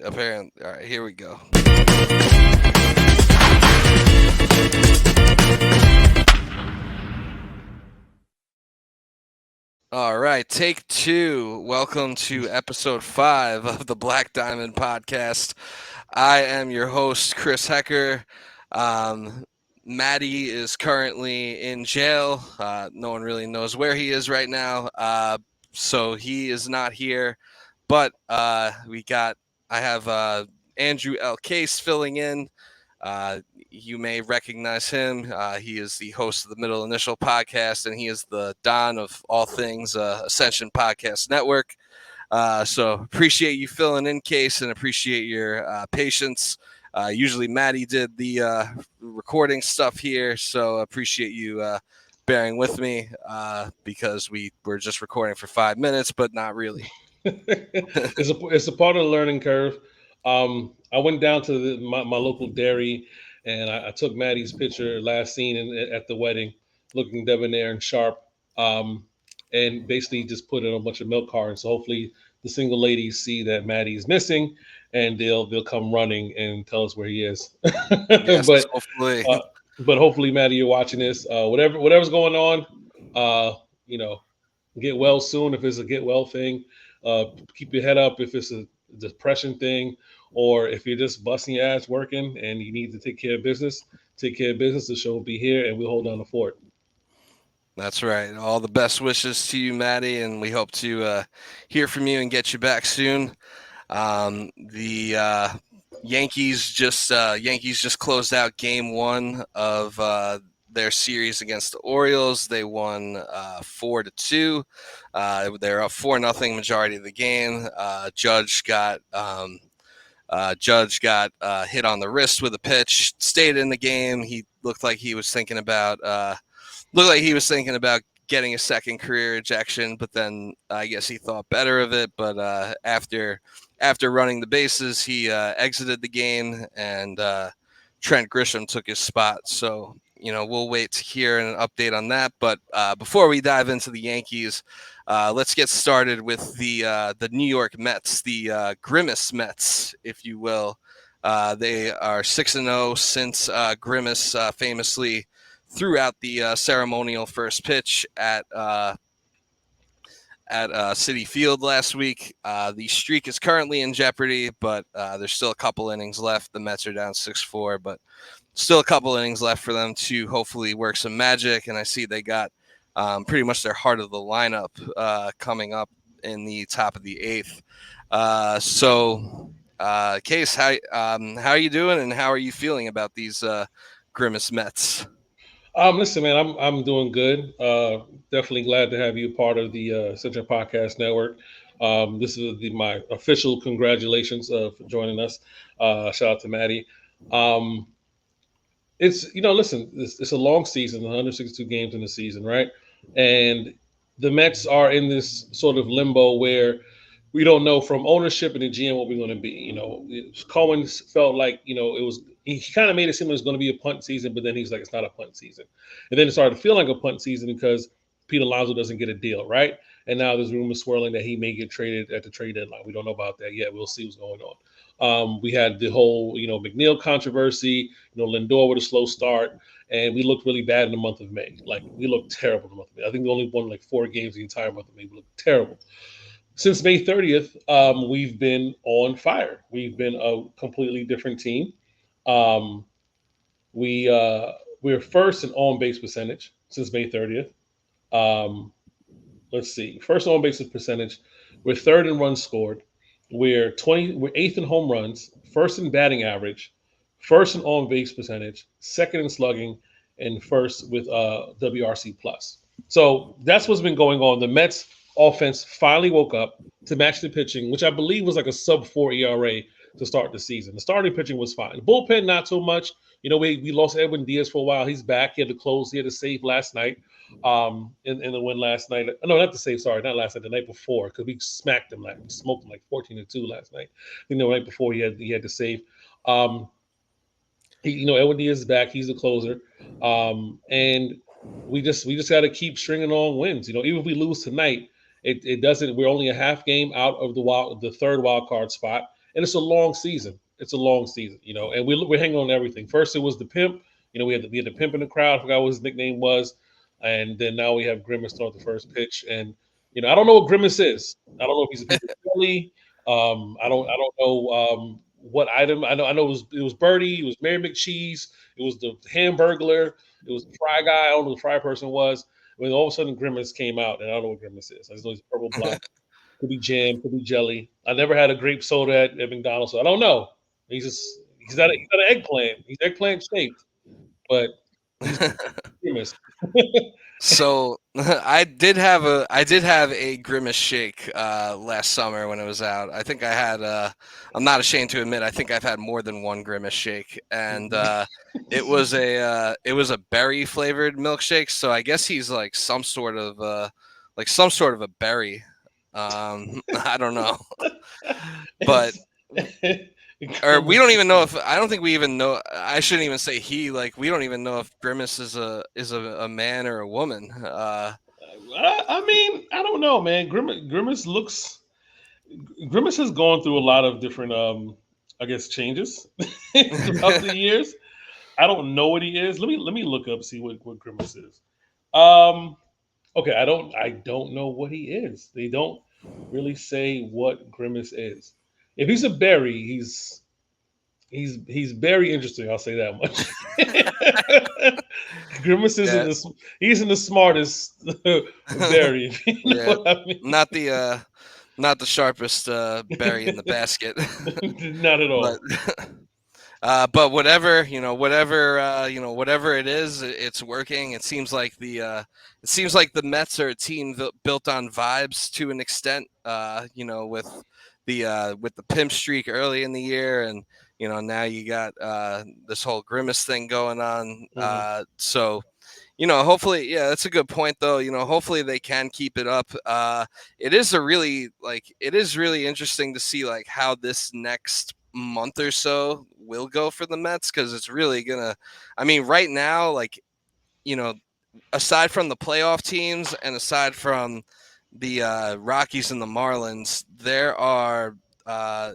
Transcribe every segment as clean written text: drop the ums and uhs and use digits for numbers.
apparently. All right, here we go. All right, take two. Welcome to episode 5 of the Black Diamond Podcast. I am your host, Chris Hecker. Matty is currently in jail. No one really knows where he is right now, so he is not here. But I have Andrew L. Case filling in. You may recognize him. He is the host of the Middle Initial podcast, and he is the Don of all things Ascension Podcast Network. So appreciate you filling in, Case, and appreciate your patience. Usually Maddie did the recording stuff here, so appreciate you bearing with me because we were just recording for 5 minutes, but not really. It's a part of the learning curve. I went down to my local dairy, and I took Maddie's picture last seen at the wedding, looking debonair and sharp, and basically just put in a bunch of milk cartons. So hopefully the single ladies see that Maddie's missing, and they'll come running and tell us where he is. Yes, but hopefully. uh, but hopefully, Maddie, you're watching this. Whatever's going on, you know, get well soon if it's a get well thing. Keep your head up if it's a depression thing, or if you're just busting your ass working and you need to take care of business. Take care of business. The show will be here, and we'll hold down the fort. That's right. All the best wishes to you, Maddie, and we hope to hear from you and get you back soon. The Yankees just closed out Game 1 of their series against the Orioles. They won 4-2. They're up 4-0 majority of the game. Judge got hit on the wrist with a pitch. Stayed in the game. He looked like he was thinking about getting a second career ejection, but then I guess he thought better of it. But after running the bases, he exited the game, and Trent Grisham took his spot. So, we'll wait to hear an update on that. But before we dive into the Yankees, let's get started with the New York Mets, the Grimace Mets, if you will. They are 6-0 since Grimace famously threw out the ceremonial first pitch at Citi Field last week. The streak is currently in jeopardy, but there's still a couple innings left. The Mets are down 6-4, but still a couple innings left for them to hopefully work some magic. And I see they got pretty much their heart of the lineup coming up in the top of the 8th. Case, how are you doing, and how are you feeling about these Grimace Mets? Listen, man, I'm doing good. Definitely glad to have you part of the Ascension Podcast Network. This is my official congratulations for joining us. Shout out to Maddie. Listen, it's a long season, 162 games in the season, right? And the Mets are in this sort of limbo where we don't know from ownership and the GM what we're going to be. Cohen felt like it was. He kind of made it seem like it was going to be a punt season, but then he's like, it's not a punt season. And then it started to feel like a punt season because Pete Alonso doesn't get a deal, right? And now there's rumors swirling that he may get traded at the trade deadline. We don't know about that yet. We'll see what's going on. We had the whole, McNeil controversy, Lindor with a slow start, and we looked really bad in the month of May. Like, we looked terrible in the month of May. I think we only won like 4 games the entire month of May. We looked terrible. Since May 30th, we've been on fire. We've been a completely different team. We're first in on base percentage since May 30th. Let's see, first on base percentage. We're third in runs scored. We're 20. We're eighth in home runs. First in batting average. First in on base percentage. Second in slugging, and first with WRC plus. So that's what's been going on. The Mets offense finally woke up to match the pitching, which I believe was like a sub-4 ERA to start the season. The starting pitching was fine. The bullpen, not so much. We lost Edwin Diaz for a while. He's back. He had to close. He had to save last night. In the win last night. No, not the save. Sorry, not last night. The night before, because we smacked him we smoked him 14-2 last night. I think the night before he had to save. Edwin Diaz is back. He's the closer. And we just got to keep stringing on wins. Even if we lose tonight, it doesn't. We're only a half game out of the third wild card spot, and it's a long season. It's a long season, and we're hanging on to everything. First, it was the pimp. We had the pimp in the crowd. I forgot what his nickname was, and then now we have Grimace throwing the first pitch. And I don't know what Grimace is. I don't know if he's a piece of jelly. I don't know what item. I know it was Birdie. It was Mary McCheese. It was the Hamburglar. It was the Fry guy. I don't know who the Fry person was. When all of a sudden Grimace came out, and I don't know what Grimace is. I just know he's purple blonde. Could be jam, could be jelly. I never had a grape soda at McDonald's, so I don't know. He's got an eggplant. He's eggplant shaped, but he's Grimace. So I did have a Grimace shake last summer when it was out. I think I had I'm not ashamed to admit I think I've had more than one Grimace shake, and it was a berry flavored milkshake. So I guess he's like some sort of a berry. I don't know, but or we don't even know if I don't think we even know. I shouldn't even say he. Like we don't even know if Grimace is a man or a woman. I mean, I don't know, man. Grimace has gone through a lot of different, I guess, changes throughout the years. I don't know what he is. Let me look up, see what Grimace is. Um, okay, I don't know what he is. They don't really say what Grimace is. If he's a berry, he's very interesting. I'll say that much. Grimace isn't Yeah, he's in the smartest berry. If you know yeah, what I mean? not the sharpest berry in the basket, Not at but all. but whatever it is, it's working. It seems like the Mets are a team built on vibes to an extent. With the pimp streak early in the year, and now you got this whole Grimace thing going on. Mhm. So hopefully, yeah, that's a good point though. Hopefully they can keep it up. It is really interesting to see like how this next month or so will go for the Mets, because it's really gonna. I mean, right now, like you know, aside from the playoff teams and aside from the Rockies and the Marlins, there are uh,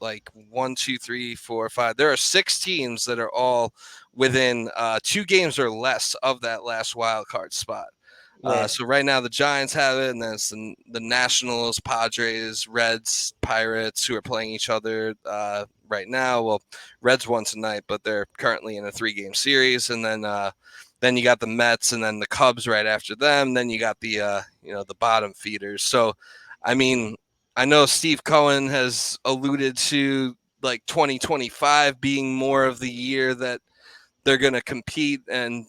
like one, two, three, four, five. There are six teams that are all within 2 games or less of that last wild card spot. Right. So right now the Giants have it, and then it's the Nationals, Padres, Reds, Pirates, who are playing each other right now. Well, Reds won tonight, but they're currently in a 3-game series, and then you got the Mets, and then the Cubs right after them. Then you got the bottom feeders. So, I mean, I know Steve Cohen has alluded to like 2025 being more of the year that they're going to compete and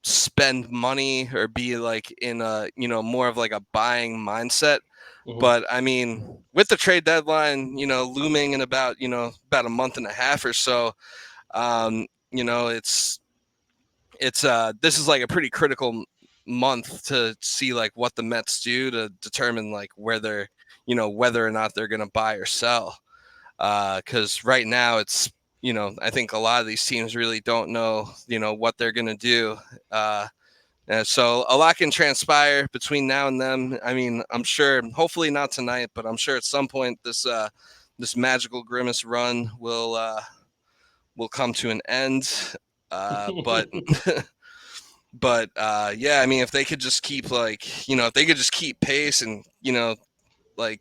spend money or be like in a more of like a buying mindset. Mhm. But I mean, with the trade deadline looming in about a month and a half or so, um, you know it's this is like a pretty critical month to see like what the Mets do to determine like whether or not they're going to buy or sell. Because right now it's I think a lot of these teams really don't know what they're going to do. And so a lot can transpire between now and then. I mean, I'm sure, hopefully not tonight, but I'm sure at some point this magical Grimace run will come to an end. But yeah, I mean, if they could just keep if they could just keep pace and like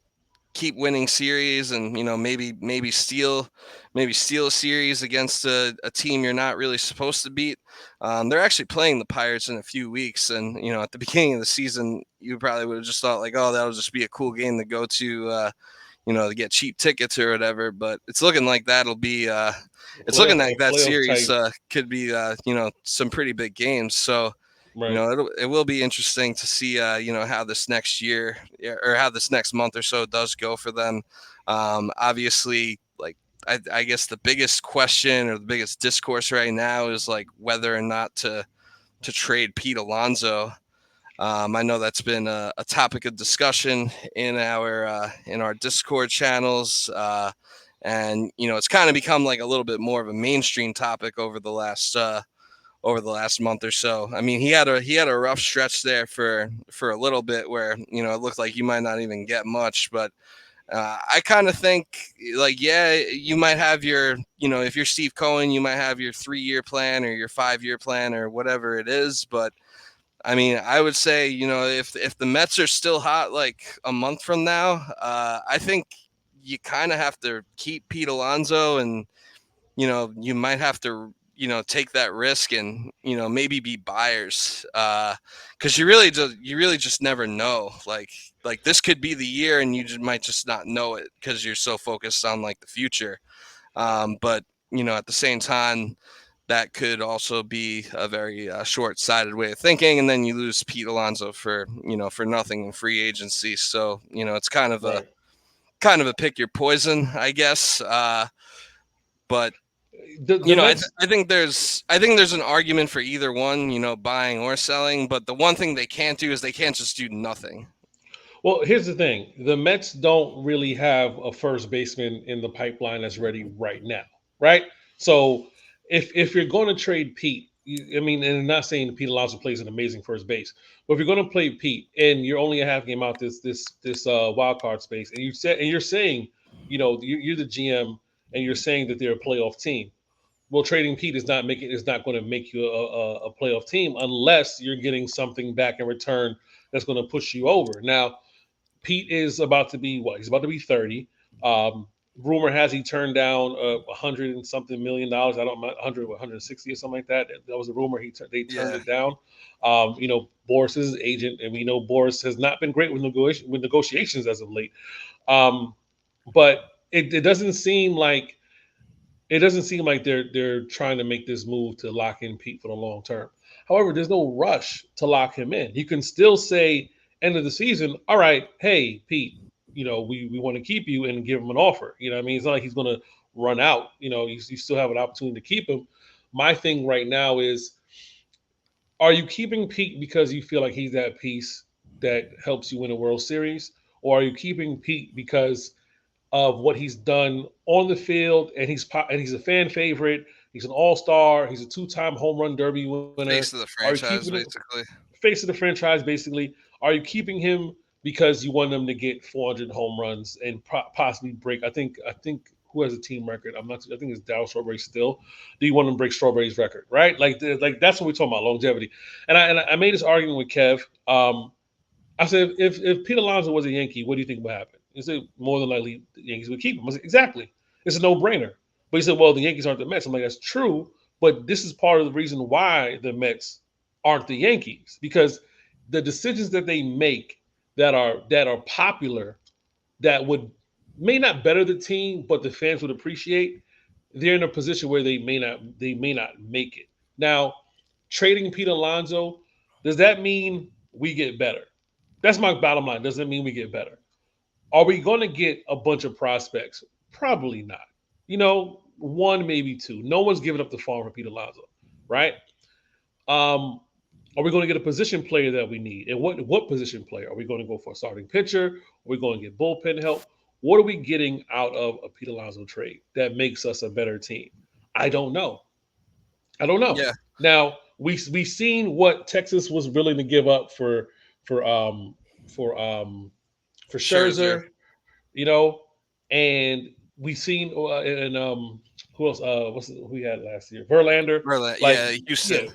keep winning series, and maybe steal a series against a team you're not really supposed to beat. They're actually playing the Pirates in a few weeks, and at the beginning of the season, you probably would have just thought like, oh, that'll just be a cool game to go to. To get cheap tickets or whatever, but it's looking like it's looking like that Playoff series type. could be some pretty big games. So Right. it will be interesting to see how this next year, or how this next month or so does go for them. Obviously, like I guess the biggest question or the biggest discourse right now is like whether or not to trade Pete Alonso. I know that's been a topic of discussion in our Discord channels, and it's kind of become like a little bit more of a mainstream topic over the last month or so. I mean, he had a rough stretch there for a little bit where it looked like you might not even get much, but I kind of think, like, yeah, you might have your, if you're Steve Cohen, you might have your 3-year plan or your 5-year plan or whatever it is. But I mean, I would say, if the Mets are still hot like a month from now, I think you kind of have to keep Pete Alonso, and you might have to take that risk and maybe be buyers, because you really just never know. Like this could be the year, and you might just not know it because you're so focused on like the future. But at the same time, that could also be a very short-sighted way of thinking, and then you lose Pete Alonso for nothing in free agency. So it's Right. kind of a pick your poison, I guess. But The Mets. I think there's an argument for either one, buying or selling. But the one thing they can't do is they can't just do nothing. Well, here's the thing: the Mets don't really have a first baseman in the pipeline that's ready right now, right? So, if you're going to trade Pete, I mean, and I'm not saying Pete Alonso plays an amazing first base, but if you're going to play Pete and you're only a half game out this wild card space, and you're saying, you're the GM, and you're saying that they're a playoff team. Well, trading Pete is not going to make you a playoff team unless you're getting something back in return that's going to push you over. Now, Pete is about to be what? He's about to be 30. Rumor has he turned down $100 and something $1,000,000. I don't know, 100, 160 or something like that. That was a rumor. They turned Yeah, it down. Boris is his agent, and we know Boris has not been great with negotiations as of late. Um, but it doesn't seem like they're trying to make this move to lock in Pete for the long term. However, there's no rush to lock him in. You can still say end of the season, all right, hey Pete, we want to keep you and give him an offer. You know what I mean? It's not like he's going to run out. You still have an opportunity to keep him. My thing right now is, are you keeping Pete because you feel like he's that piece that helps you win a World Series, or are you keeping Pete because of what he's done on the field, and he's a fan favorite. He's an all star. He's a 2-time home run derby winner. face of the Are you keeping franchise, him basically. face of the franchise? Basically, are you keeping him because you want him to get 400 home runs and possibly break? I think who has a team record? I'm not. I think it's Darryl Strawberry still. Do you want him to break Strawberry's record? Right? Like that's what we're talking about, longevity. And I made this argument with Kev. I said, if Pete Alonso was a Yankee, what do you think would happen? He said, more than likely the Yankees would keep him. I said, exactly. It's a no brainer. But he said, well, the Yankees aren't the Mets. I'm like, that's true. But this is part of the reason why the Mets aren't the Yankees, because the decisions that they make that are popular, that would may not better the team, but the fans would appreciate, they're in a position where they may not make it. Now, trading Pete Alonso, does that mean we get better? That's my bottom line. Doesn't mean we get better. Are we going to get a bunch of prospects? Probably not. One, maybe two. No one's giving up the farm for Pete Alonso, right? Um, are we going to get a position player that we need? And what position player? Are we going to go for a starting pitcher? Are we going to get bullpen help? What are we getting out of a Pete Alonso trade that makes us a better team? I don't know. I don't know. Yeah, Now we seen what Texas was willing to give up for for for Scherzer. Scherzer, you know, and we seen and who else? Who we had last year? Verlander. Verlander, Like, yeah, yeah, Houston.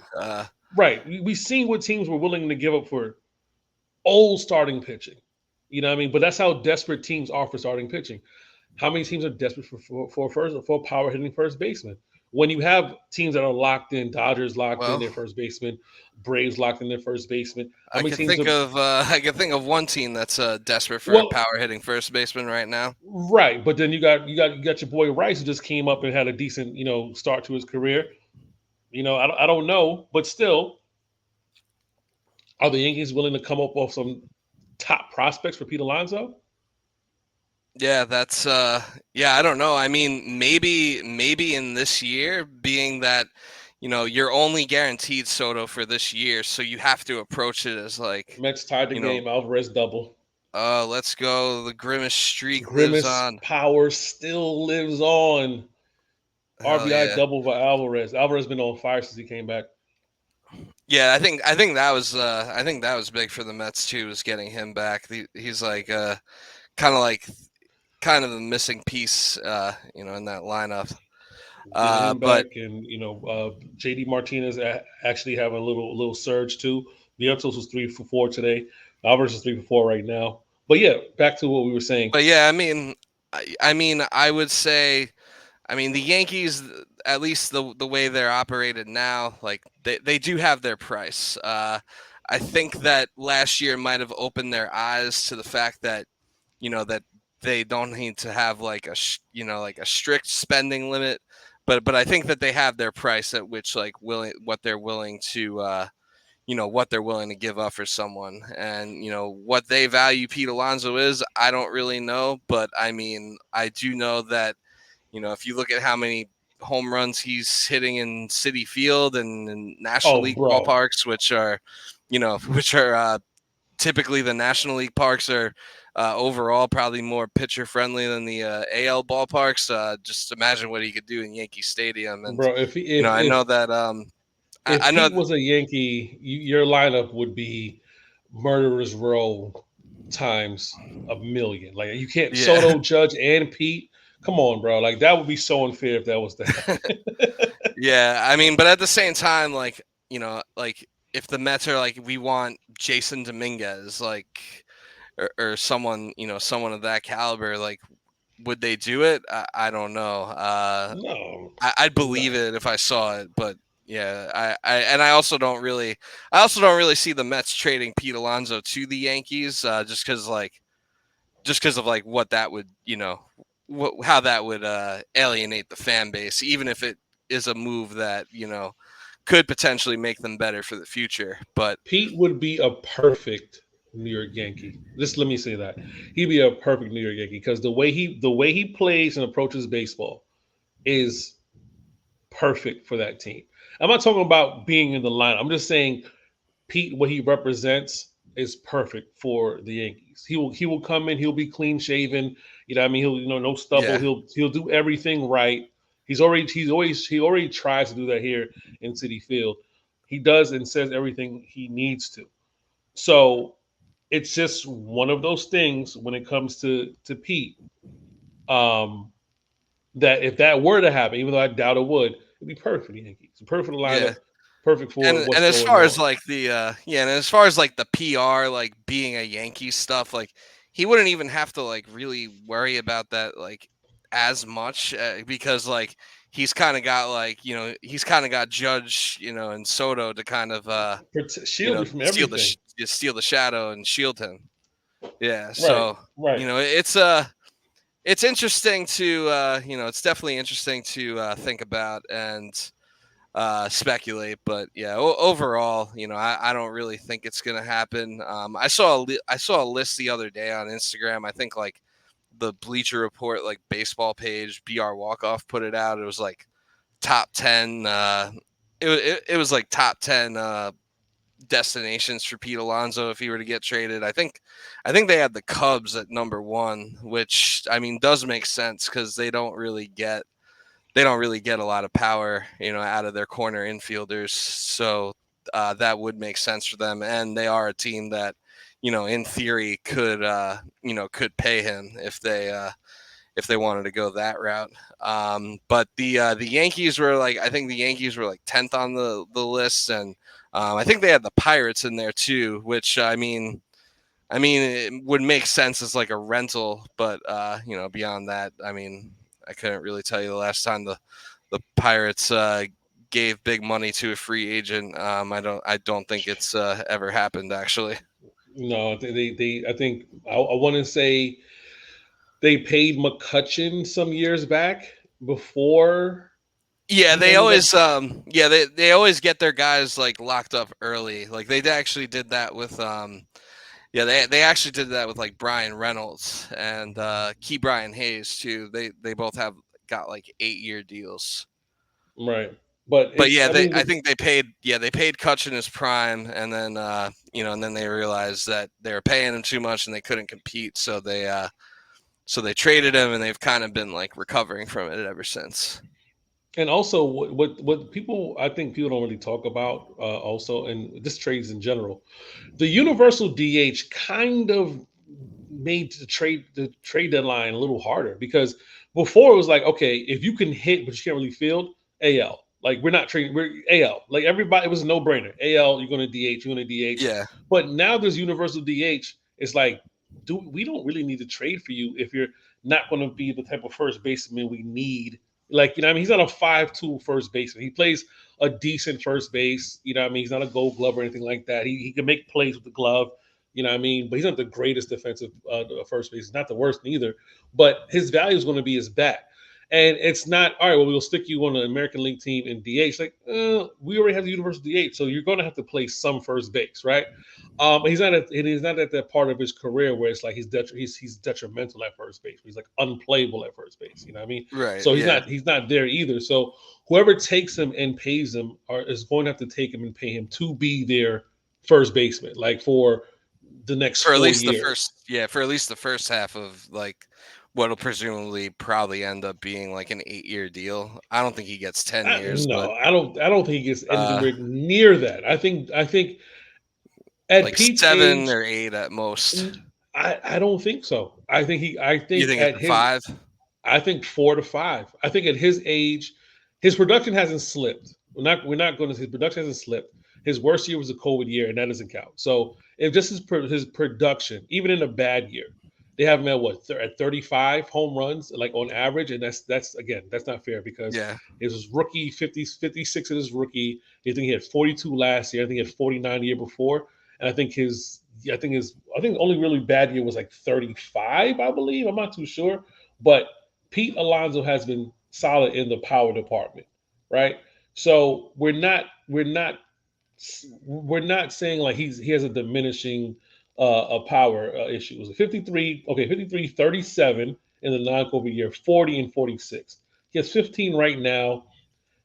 right. We seen what teams were willing to give up for old starting pitching. You know what I mean? But that's how desperate teams are for starting pitching. How many teams are desperate for a power hitting first baseman? When you have teams that are locked in, Dodgers locked in Well, their first baseman, Braves locked in their first baseman. How I many could teams think are of one team that's desperate for a well, power hitting first baseman right now. right? But then you got your boy Rice, who just came up and had a decent start to his career. I don't know, but still, are the Yankees willing to come up with some top prospects for Pete Alonso? Yeah, that's yeah, I don't know. I mean, maybe in this year, being that you're only guaranteed Soto for this year, so you have to approach it as like, Mets tied the you know, game. Alvarez double. let's go. The Grimace streak lives Grimace on. power still lives on. Hell RBI yeah. double for Alvarez. Alvarez been on fire since he came back. Yeah, I think that was big for the Mets too, was getting him back. He's like kind of like kind of the missing piece, in that lineup. Get him But back, and JD Martinez actually having a little surge too. Vientos was 3 for 4 today. Alvarez is 3 for 4 right now. But yeah, back to what we were saying. but yeah, I would say, the Yankees, at least the way they're operated now, like they do have their price. I think that last year might have opened their eyes to the fact that that they don't need to have like like a strict spending limit, but I think that they have their price at which like what they're willing to what they're willing to give up for someone, and what they value Pete Alonso is. I don't really know, but I do know that if you look at how many home runs he's hitting in Citi Field and National Oh, League bro, ballparks, which are which are typically the National League parks are overall probably more pitcher friendly than the AL ballparks. Just imagine what he could do in Yankee Stadium, and bro. If I know that I if know Pete was a Yankee, your lineup would be murderers row times a million. Like you can't yeah. Soto, Judge, and Pete. Come on, bro. Like that would be so unfair if that was to happen. Yeah, but at the same time, like like if the Mets are like, we want Jason Dominguez, like, or someone, someone of that caliber, like, would they do it? I don't know. No, I'd believe no. it if I saw it, but yeah, I also don't really see the Mets trading Pete Alonso to the Yankees, just because of like what that would, how that would alienate the fan base, even if it is a move that could potentially make them better for the future. But Pete would be a perfect New York Yankee. Just let me say that he'd be a perfect New York Yankee because the way he plays and approaches baseball is perfect for that team. I'm not talking about being in the line. I'm just saying Pete, what he represents, is perfect for the Yankees. He will come in. He'll be clean shaven. You know, what I mean, he'll no stubble. yeah, He'll do everything right. He already tries to do that here in Citi Field. He does and says everything he needs to. So it's just one of those things when it comes to Pete. Um, that if that were to happen, even though I doubt it would, it'd be perfect for the Yankees. Perfect yeah. lineup, perfect for And what's as going far as on. like and as far as like the PR, like being a Yankee stuff, like he wouldn't even have to like really worry about that like as much, because like he's kind of got Judge, and Soto to kind of Shield you from everything. steal the shadow and shield him. Yeah, Right, so right. it's interesting to it's definitely interesting to think about and speculate, but yeah, overall, I don't really think it's gonna happen. I saw a list the other day on Instagram. I think like the Bleacher Report like baseball page, BR Walkoff put it out. It was like top 10. It was like top 10 destinations for Pete Alonso if he were to get traded. I think they had the Cubs at number one, which does make sense because they don't really get a lot of power, out of their corner infielders. So that would make sense for them, and they are a team that, in theory, could pay him if they wanted to go that route. But the Yankees were like, I think the Yankees were like 10th on the list, and I think they had the Pirates in there too, which it would make sense as like a rental, but beyond that, I couldn't really tell you the last time the Pirates gave big money to a free agent. I don't think it's ever happened actually. No, I think I want to say they paid McCutcheon some years back before Yeah, he they ended up. always they always get their guys like locked up early. Like they actually did that with yeah, they actually did that with like Brian Reynolds and Key Brian Hayes too. They both have got like 8-year deals. Right, but But it's yeah, I mean they paid Kutch in his prime, and then and then they realized that they were paying him too much and they couldn't compete, so they traded him, and they've kind of been like recovering from it ever since. and also what people I think people don't really talk about also, and this trades in general, the universal DH kind of made the trade deadline a little harder because before it was like, okay, if you can hit but you can't really field, AL. Like we're not trading, we're AL. Like everybody, it was a no brainer. AL, you're going to DH, you're going to DH. Yeah. But now there's universal DH. It's like, we don't really need to trade for you if you're not going to be the type of first baseman we need. Like, you know what I mean? He's not a 5-2 first baseman. He plays a decent first base. You know what I mean? He's not a gold glove or anything like that. He can make plays with the glove. You know what I mean? But he's not the greatest defensive first base. He's not the worst neither. But his value is going to be his bat. And it's not, all right, well, we'll stick you on an American League team in DH. Like, we already have the universal DH, so you're going to have to play some first base, right? He's not at that part of his career where it's like he's detrimental at first base. He's like unplayable at first base. You know what I mean? Right. So Yeah. he's not there either. So whoever takes him and pays him is going to have to take him and pay him to be their first baseman, like for the next For at 4 least the years. first, yeah, for at least the first half of like what'll presumably probably end up being like an 8-year deal. I don't think he gets 10 years, but No, I don't think he gets uh anywhere near that. I think at like Pete's 7 age, or 8 at most. I don't think so. I You think think it's at a his 5? I think 4 to 5. I think at his age, his production hasn't slipped. We're not going to his production hasn't slipped. His worst year was a COVID year, and that doesn't count. So if just his production, even in a bad year, they have him at at 35 home runs, like on average, and that's again that's not fair because Yeah. his rookie 56 in his rookie. I think he had 42 last year. I think he had 49 the year before, and I think the only really bad year was like 35, I believe. I'm not too sure, but Pete Alonso has been solid in the power department, right? So we're not saying like he has a diminishing a power issue. It was a 53, okay, 53, 37 in the non-COVID year, 40 and 46. He has 15 right now.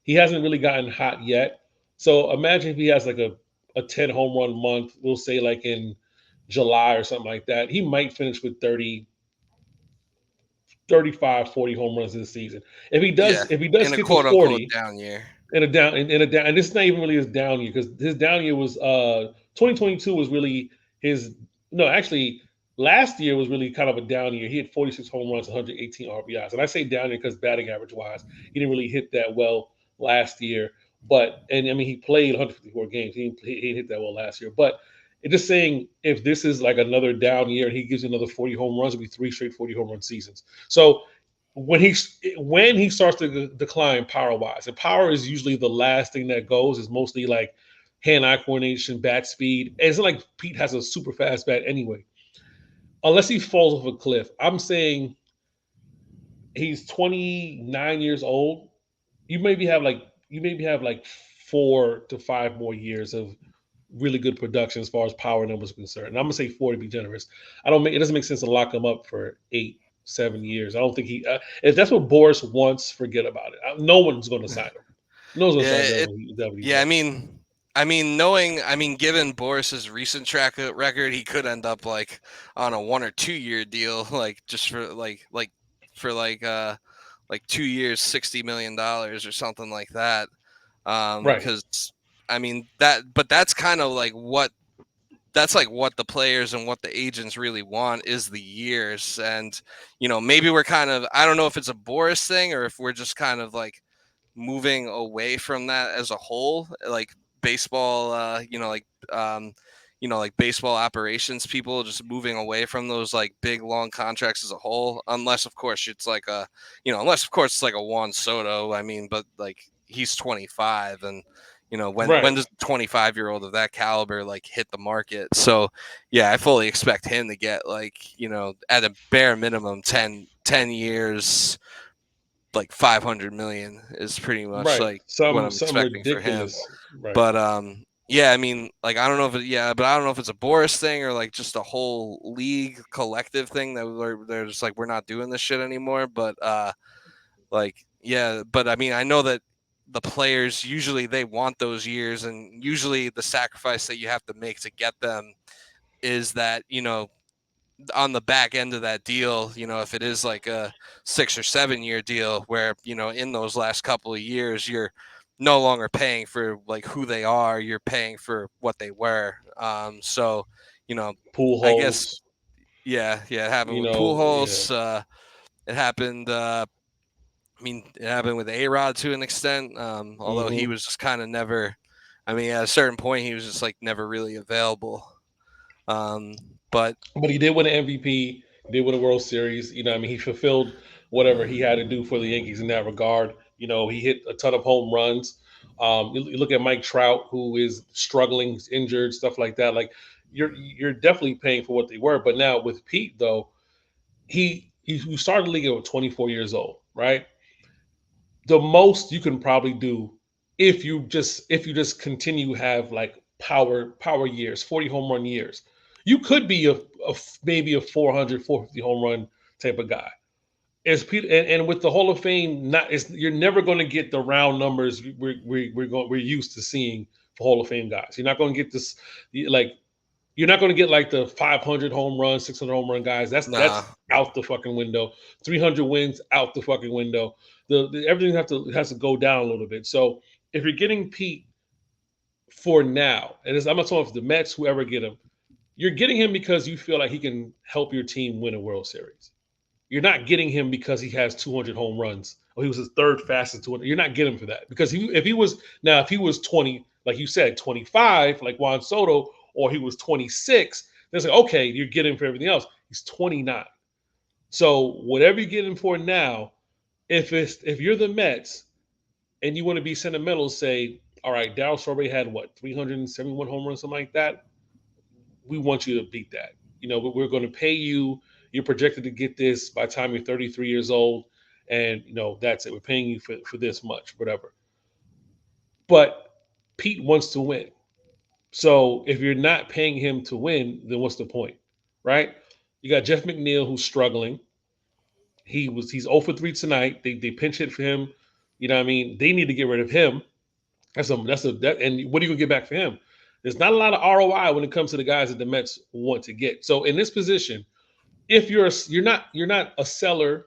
He hasn't really gotten hot yet. So imagine if he has like a 10 home run month, we'll say like in July or something like that. He might finish with 30, 35, 40 home runs this season. If he Yeah. does, if he does In a get to quote unquote 40 down year. in a down, and this is not even really his down year because his down year was 2022 was really his no, actually last year was really kind of a down year. He had 46 home runs, 118 RBIs. And I say down year because batting average wise, he didn't really hit that well last year. But and I mean he played 154 games. He didn't hit that well last year. But it's just saying if this is like another down year and he gives you another 40 home runs, it'll be 3 straight 40 home run seasons. So when he starts to decline power wise, and power is usually the last thing that goes. Is mostly like hand-eye coordination, bat speed. And it's not like Pete has a super fast bat anyway, unless he falls off a cliff. I'm saying he's 29 years old. You maybe have like 4 to 5 more years of really good production as far as power numbers are concerned. And I'm gonna say 4 to be generous. It doesn't make sense to lock him up for 8, 7 years. I don't think if that's what Boris wants, forget about it. No one's going to sign him. No one's going to Yeah, sign it W. yeah, Wants. given Boris's recent track record, he could end up like on a 1 or 2 year deal, like just for like 2 years, $60 million or something like that. Right, Because but that's like what the players and what the agents really want is the years. And maybe we're kind of, I don't know if it's a Boris thing or if we're just kind of like moving away from that as a whole, like baseball, um, like baseball operations people just moving away from those like big long contracts as a whole, unless of course it's like a Juan Soto. I mean, but like he's 25, and when right, does a 25-year-old of that caliber like hit the market? So yeah, I fully expect him to get like at a bare minimum 10 years, like 500 million is pretty much right. like what I'm Some expecting for him. ridiculous. Right, But yeah, I mean, like I don't know if but I don't know if it's a Boris thing or like just a whole league collective thing that they're just like we're not doing this shit anymore. But like yeah, but I mean, I know that the players usually they want those years, and usually the sacrifice that you have to make to get them is that on the back end of that deal, if it is like a 6 or 7 year deal where, in those last couple of years, you're no longer paying for like who they are, you're paying for what they were. So, you know, pool I guess, halls. Yeah, it happened You with know, yeah. Pujols. It happened. I mean, it happened with A-Rod to an extent. Although he Hmm. was just kind of never. I mean, at a certain point, he was just like never really available. Um, but But he did win an MVP, did win a World Series. You know, I mean, he fulfilled whatever he had to do for the Yankees in that regard. You know, he hit a ton of home runs. You look at Mike Trout, who is struggling, he's injured, stuff like that. Like you're definitely paying for what they were. But now with Pete, though, he started the league at 24 years old, right? The most you can probably do if you just continue have like power years, 40 home run years, you could be maybe a 400, 450 home run type of guy. As Peter, and with the Hall of Fame, you're never going to get the round numbers we're used to seeing for Hall of Fame guys. You're not going to get this like you're not going to get like the 500 home run, 600 home run guys. That's nah, out the fucking window. 300 wins out the fucking window. Everything has to go down a little bit. So if you're getting Pete for now, and I'm not talking for the Mets, whoever get him, you're getting him because you feel like he can help your team win a World Series. You're not getting him because he has 200 home runs or he was his third fastest 200. You're not getting him for that because if he was 20, like you said, 25, like Juan Soto, or he was 26, then it's like, okay, you're getting him for everything else. He's 29. So whatever you get him for now, if you're the Mets and you want to be sentimental, say, all right, Darryl Strawberry had what 371 home runs, something like that. We want you to beat that. You know, we're going to pay you. You're projected to get this by the time you're 33 years old, and you know that's it. We're paying you for this much, whatever. But Pete wants to win. So if you're not paying him to win, then what's the point, right? You got Jeff McNeil who's struggling. He's 0 for 3 tonight. They pinch hit for him. You know what I mean? They need to get rid of him. And what are you gonna get back for him? There's not a lot of ROI when it comes to the guys that the Mets want to get. So in this position, if you're not a seller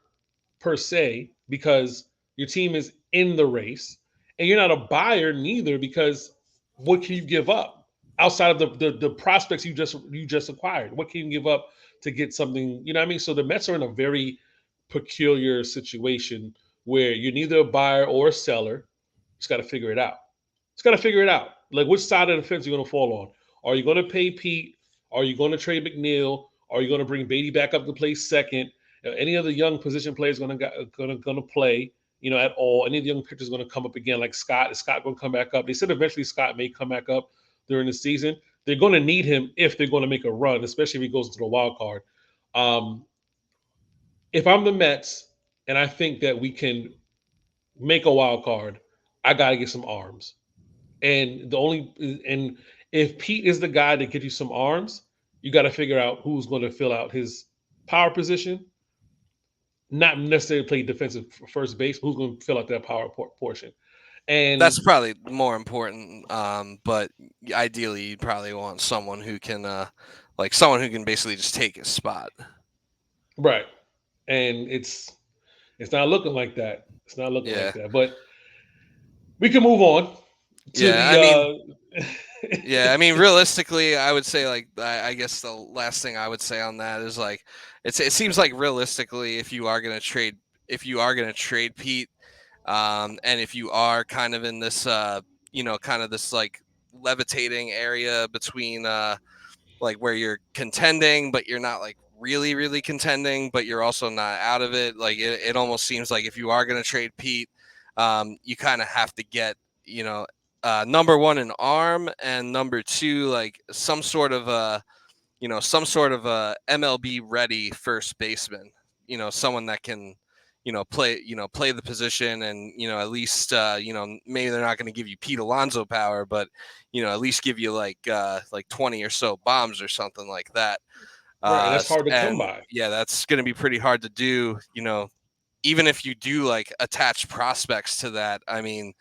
per se because your team is in the race, and you're not a buyer neither because what can you give up outside of the prospects you just acquired? What can you give up to get something? You know what I mean? So the Mets are in a very peculiar situation where you're neither a buyer or a seller. Just got to figure it out. Just got to figure it out. Like which side of the fence are you going to fall on? Are you going to pay Pete? Are you going to trade McNeil? Are you going to bring Beatty back up to play second? Any other young position players going to play? You know, at all? Any of the young pitchers going to come up again? Like Scott, is Scott going to come back up? They said eventually Scott may come back up during the season. They're going to need him if they're going to make a run, especially if he goes into the wild card. Um, if I'm the Mets and I think that we can make a wild card, I got to get some arms. And if Pete is the guy that gives you some arms, you got to figure out who's going to fill out his power position. Not necessarily play defensive first base, but who's going to fill out that power portion. And that's probably more important. But ideally, you'd probably want someone who can, like someone who can basically just take his spot. right, and it's not looking like that. It's not looking like Yeah, that. But we can move on to yeah. I mean, the. yeah. I mean, realistically, I would say like I guess the last thing I would say on that is like it seems like realistically, if you are gonna trade Pete, and if you are kind of in this kind of this like levitating area between like where you're contending but you're not like really contending but you're also not out of it, like it almost seems like if you are going to trade Pete, you kind of have to get, number one, an arm, and number two, like some sort of a MLB ready first baseman, someone that can, play the position, and, at least, maybe they're not going to give you Pete Alonso power, but, at least give you like 20 or so bombs or something like that. Right, and that's hard to come And by. yeah, that's going to be pretty hard to do, even if you do like attach prospects to that. I mean,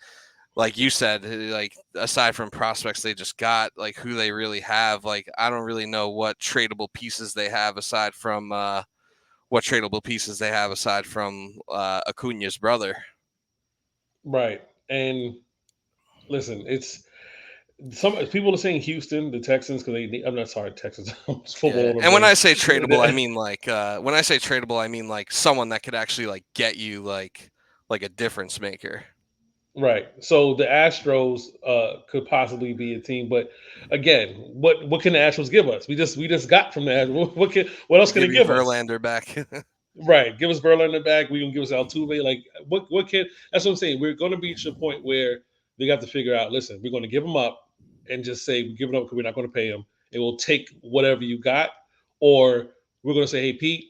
like you said, like aside from prospects they just got, like who they really have, like I don't really know what tradable pieces they have aside from Acuna's brother. Right, and listen, it's Some people are saying Houston, the Texans, because I'm not sorry, Texans. It's football Yeah, on the and when brain. I say tradable, I mean when I say tradable, I mean like someone that could actually like get you like a difference maker. Right. So the Astros could possibly be a team, but again, what can the Astros give us? We just got from the Astros. What else We'll can give it you give us? Verlander back. Right. Give us Verlander back. We gonna give us Altuve. Like what can? That's what I'm saying. We're going to reach a point where they got to figure out. Listen, we're going to give them up and just say we give it up because we're not going to pay them, and we'll take whatever you got, or we're going to say, hey Pete,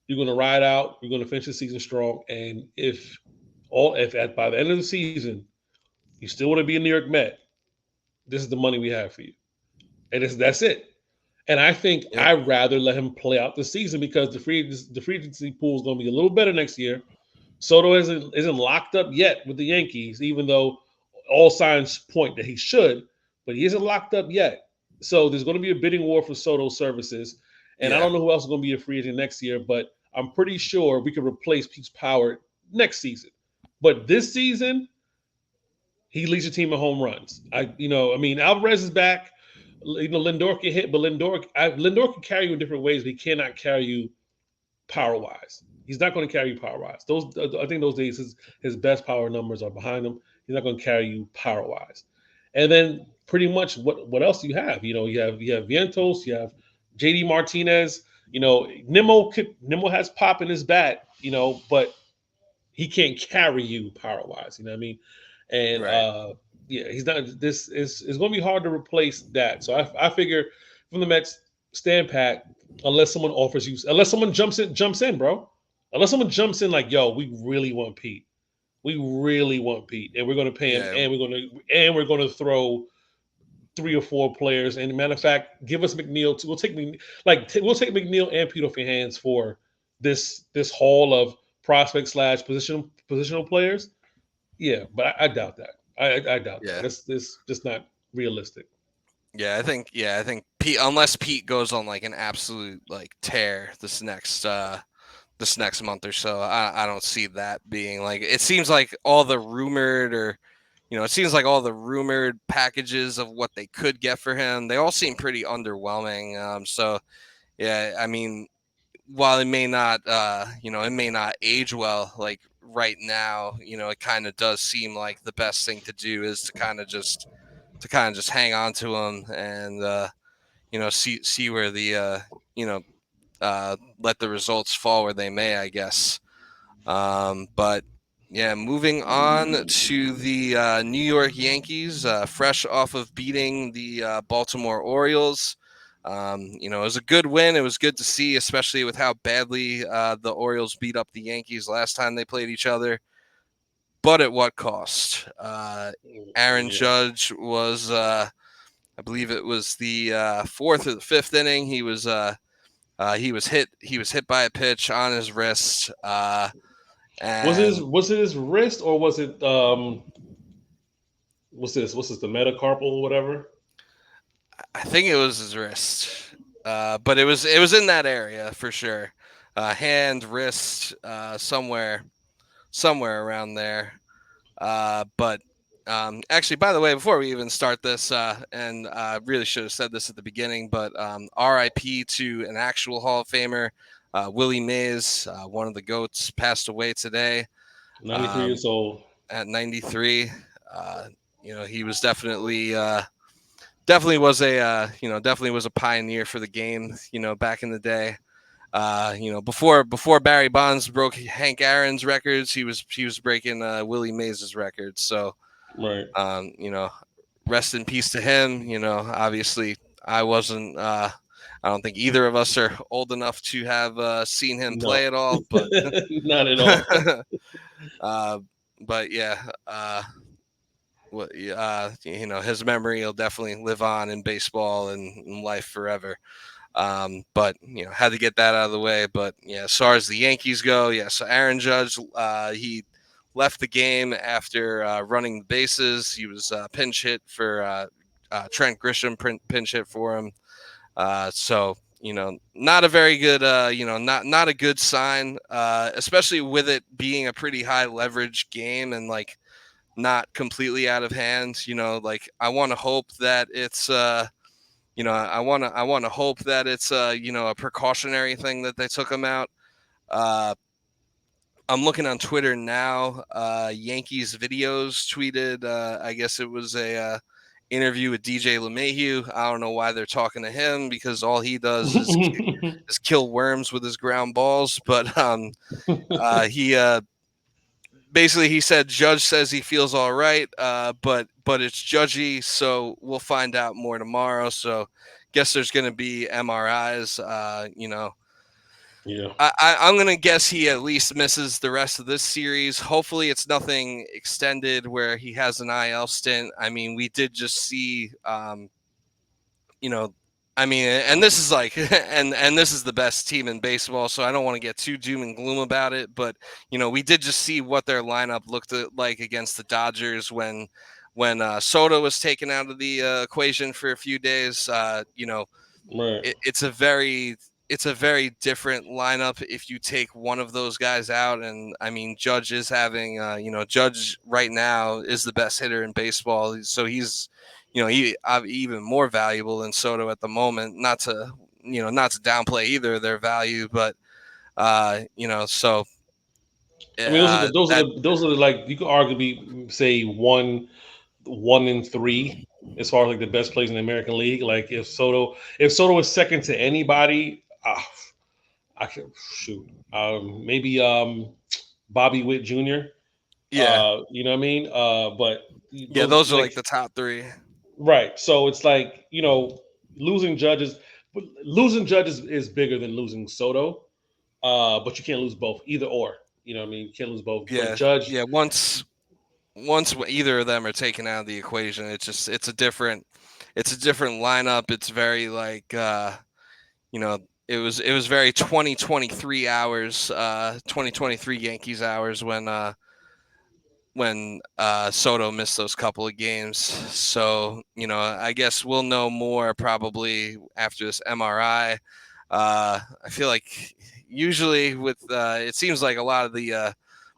you're going to ride out. You're going to finish the season strong, and if by the end of the season you still want to be a New York Met, this is the money we have for you, and that's it. And I think Yep. I'd rather let him play out the season because the free agency pool is going to be a little better next year. Soto isn't locked up yet with the Yankees, even though all signs point that he should, but he isn't locked up yet. So there's going to be a bidding war for Soto's services, and I Yeah. don't know who else is going to be a free agent next year, but I'm pretty sure we could replace Pete Power next season. But this season, he leads your team in home runs. I mean, Alvarez is back. Lindor can hit, but Lindor can carry you in different ways, but he cannot carry you power wise. He's not going to carry you power wise. I think those days his best power numbers are behind him. He's not going to carry you power wise. And then pretty much what else do you have? You have Vientos, you have JD Martinez. Nimmo has pop in his bat. But he can't carry you power wise. You know what I mean? And Right. yeah, he's not. This is going to be hard to replace that. So I figure from the Mets, stand pat unless someone jumps in, bro. Unless someone jumps in like, yo, we really want Pete, and we're going to pay him, Yeah. and we're going to throw 3 or 4 players. And matter of fact, give us McNeil too. We'll take McNeil and Pete off your hands for this haul of prospect slash positional players. Yeah, but I doubt that. I doubt that. Yeah. This just not realistic. I think Pete, unless Pete goes on like an absolute like tear this next month or so, I don't see that being like. It seems like all the rumored or it seems like all the rumored packages of what they could get for him, they all seem pretty underwhelming. So yeah, I mean, while it may not age well, like right now, it kind of does seem like the best thing to do is to kind of just hang on to him and see where the let the results fall where they may, I guess. But yeah, moving on to the New York Yankees, fresh off of beating the Baltimore Orioles. It was a good win. It was good to see, especially with how badly the Orioles beat up the Yankees last time they played each other. But at what cost? Aaron Yeah. Judge was, I believe it was the fourth or the fifth inning. He was hit. He was hit by a pitch on his wrist. And Was it his wrist or was it what's this the metacarpal or whatever? I think it was his wrist, but it was in that area for sure, hand, wrist, somewhere around there. But actually, by the way, before we even start this, and really should have said this at the beginning, but R.I.P. to an actual Hall of Famer, Willie Mays, one of the goats, passed away today 93 um, years old. at 93. Uh, he was definitely was a pioneer for the game, back in the day. Before Barry Bonds broke Hank Aaron's records, he was breaking Willie Mays' records. So, Right. um, you know, rest in peace to him. Obviously, I wasn't. I don't think either of us are old enough to have seen him No. play at all, but Not at all. uh, but yeah, his memory will definitely live on in baseball and in life forever. But had to get that out of the way. But yeah, as far as the Yankees go, yeah. So Aaron Judge, he left the game after running the bases. He was pinch hit for Trent Grisham, pinch hit for him. So not a very good, not a good sign, especially with it being a pretty high leverage game and like not completely out of hand. Like I want to hope that it's I want to hope that it's a precautionary thing that they took him out. Uh, I'm looking on Twitter now. Yankees videos tweeted. I guess it was a interview with DJ LeMahieu. I don't know why they're talking to him because all he does is kill worms with his ground balls. But he basically he said Judge says he feels all right, but it's judgy, so we'll find out more tomorrow. So guess there's going to be MRIs. Yeah. I'm going to guess he at least misses the rest of this series. Hopefully, it's nothing extended where he has an IL stint. I mean, we did just see, you know, and this is like, and this is the best team in baseball, so I don't want to get too doom and gloom about it. But we did just see what their lineup looked like against the Dodgers when Soto was taken out of the equation for a few days. Right. It's a very different lineup if you take one of those guys out. And I mean, Judge is having, Judge right now is the best hitter in baseball. So he's, even more valuable than Soto at the moment. Not to downplay either their value, but, so. I mean, That those are the, like, you could arguably say one in three as far as like the best players in the American League. Like if Soto is second to anybody, I can shoot. Maybe Bobby Witt Jr. yeah, You know what I mean? But those are like like the top three. right. So it's like losing judges, but losing judges is bigger than losing Soto. But you can't lose both, either or. You know what I mean? You can't lose both. But Yeah, Judge, yeah. Once either of them are taken out of the equation, it's a different lineup. It's very like it was very 2023 hours, 2023 Yankees hours when Soto missed those couple of games. So I guess we'll know more probably after this MRI. I feel like usually with it seems like a lot of the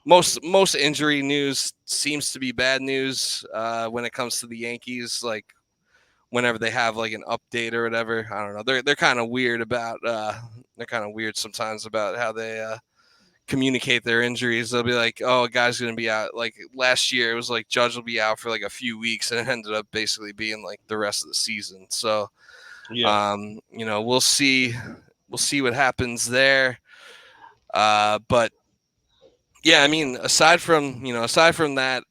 most injury news seems to be bad news when it comes to the Yankees. Like whenever they have like an update or whatever, I don't know. They're kind of weird about they're kind of weird sometimes about how they communicate their injuries. They'll be like, "Oh, a guy's going to be out." Like last year, it was like Judge will be out for like a few weeks, and it ended up basically being like the rest of the season. So, yeah, we'll see. We'll see what happens there. But yeah, I mean, aside from that,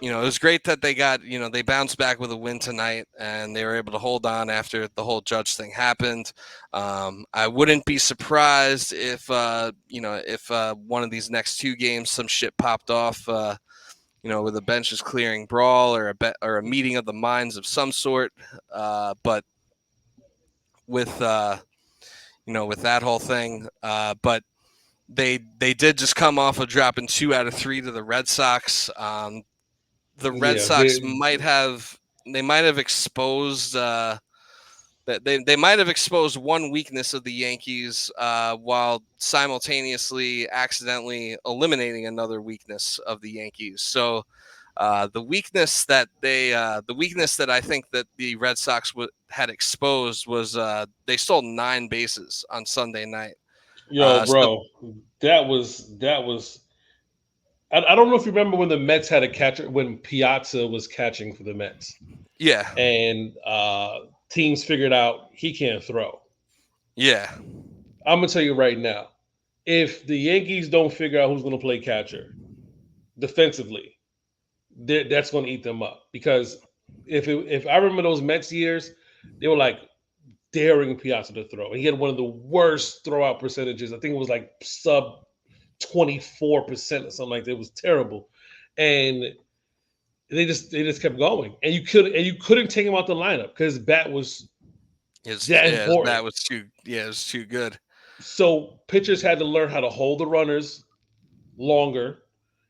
it was great that they bounced back with a win tonight and they were able to hold on after the whole Judge thing happened. I wouldn't be surprised if one of these next two games some shit popped off. With a benches clearing brawl or a meeting of the minds of some sort. But with with that whole thing, but they did just come off of dropping 2 out of 3 to the Red Sox. The Red yeah. Sox might have exposed they might have exposed one weakness of the Yankees while simultaneously accidentally eliminating another weakness of the Yankees. So the weakness that I think that the Red Sox had exposed was they stole 9 bases on Sunday night. Yo, So bro, that was. I don't know if you remember when the Mets had a catcher when Piazza was catching for the Mets, yeah, and teams figured out he can't throw. yeah, I'm gonna tell you right now, if the Yankees don't figure out who's gonna play catcher defensively, that's gonna eat them up. Because if I remember those Mets years, they were like daring Piazza to throw. He had one of the worst throwout percentages. I think it was like sub 24% or something like that. It was terrible. And they just kept going. And you couldn't take him out the lineup because his bat was that important. that was too it was too good. So pitchers had to learn how to hold the runners longer.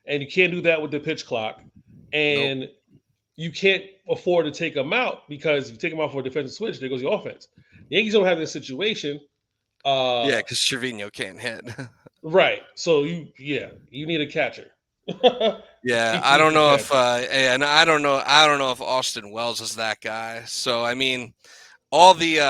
And you can't do that with the pitch clock. Nope. And you can't afford to take them out because if you take them out for a defensive switch, there goes the offense. The Yankees don't have this situation. Yeah, because Trevino can't hit. Right. So you need a catcher. Yeah, He I needs don't to know if catch. and I don't know if Austin Wells is that guy. So I mean, all the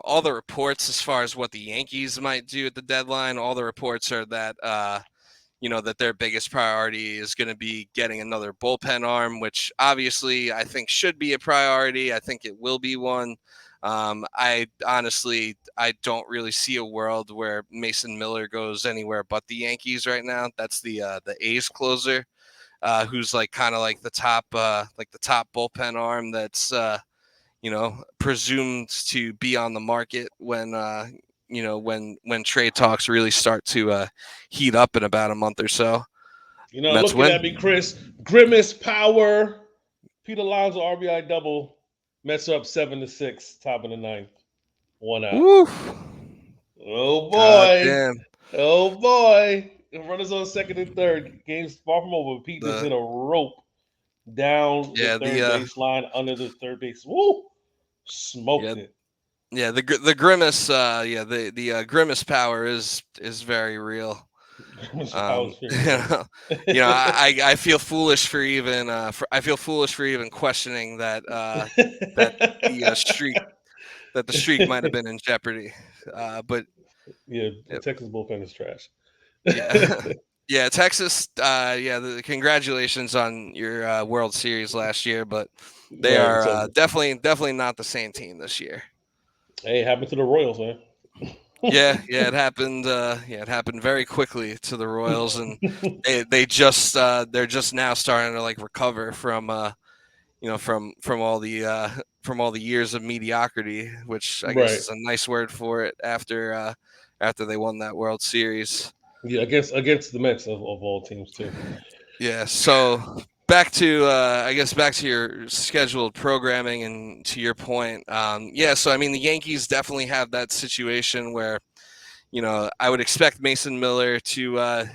all the reports as far as what the Yankees might do at the deadline, all the reports are that that their biggest priority is going to be getting another bullpen arm, which obviously I think should be a priority. I think it will be one. I honestly I don't really see a world where Mason Miller goes anywhere but the Yankees right now. That's the A's closer, who's like kind of like the top bullpen arm that's presumed to be on the market when when trade talks really start to heat up in about a month or so. And that's Looking when. at me, Chris. Grimace power. Peter Alonso RBI double. Mets up 7-6, top of the ninth. One out. Woo. Oh God boy. damn. Oh boy. Runners on second and third. Game's far from over. Pete just The hit a rope down the yeah the third baseline under the third base. Woo! yeah Smoked it. yeah the grimace the grimace power is very real. Power's very You real. know, I feel foolish for even I feel foolish for even questioning that the streak that the streak might have been in jeopardy. But Yeah, the Texas bullpen is trash. yeah, yeah, Texas. Congratulations on your World Series last year, but they Right. are So, definitely not the same team this year. hey, it happened to the Royals, man. Yeah, it happened. It happened very quickly to the Royals, and they're just now starting to like recover from from all the years of mediocrity, which I guess Right. is a nice word for it after they won that World Series. Yeah, against the Mets of all teams too. Yeah. So back to I guess back to your scheduled programming and to your point. Yeah. So I mean, the Yankees definitely have that situation where I would expect Mason Miller to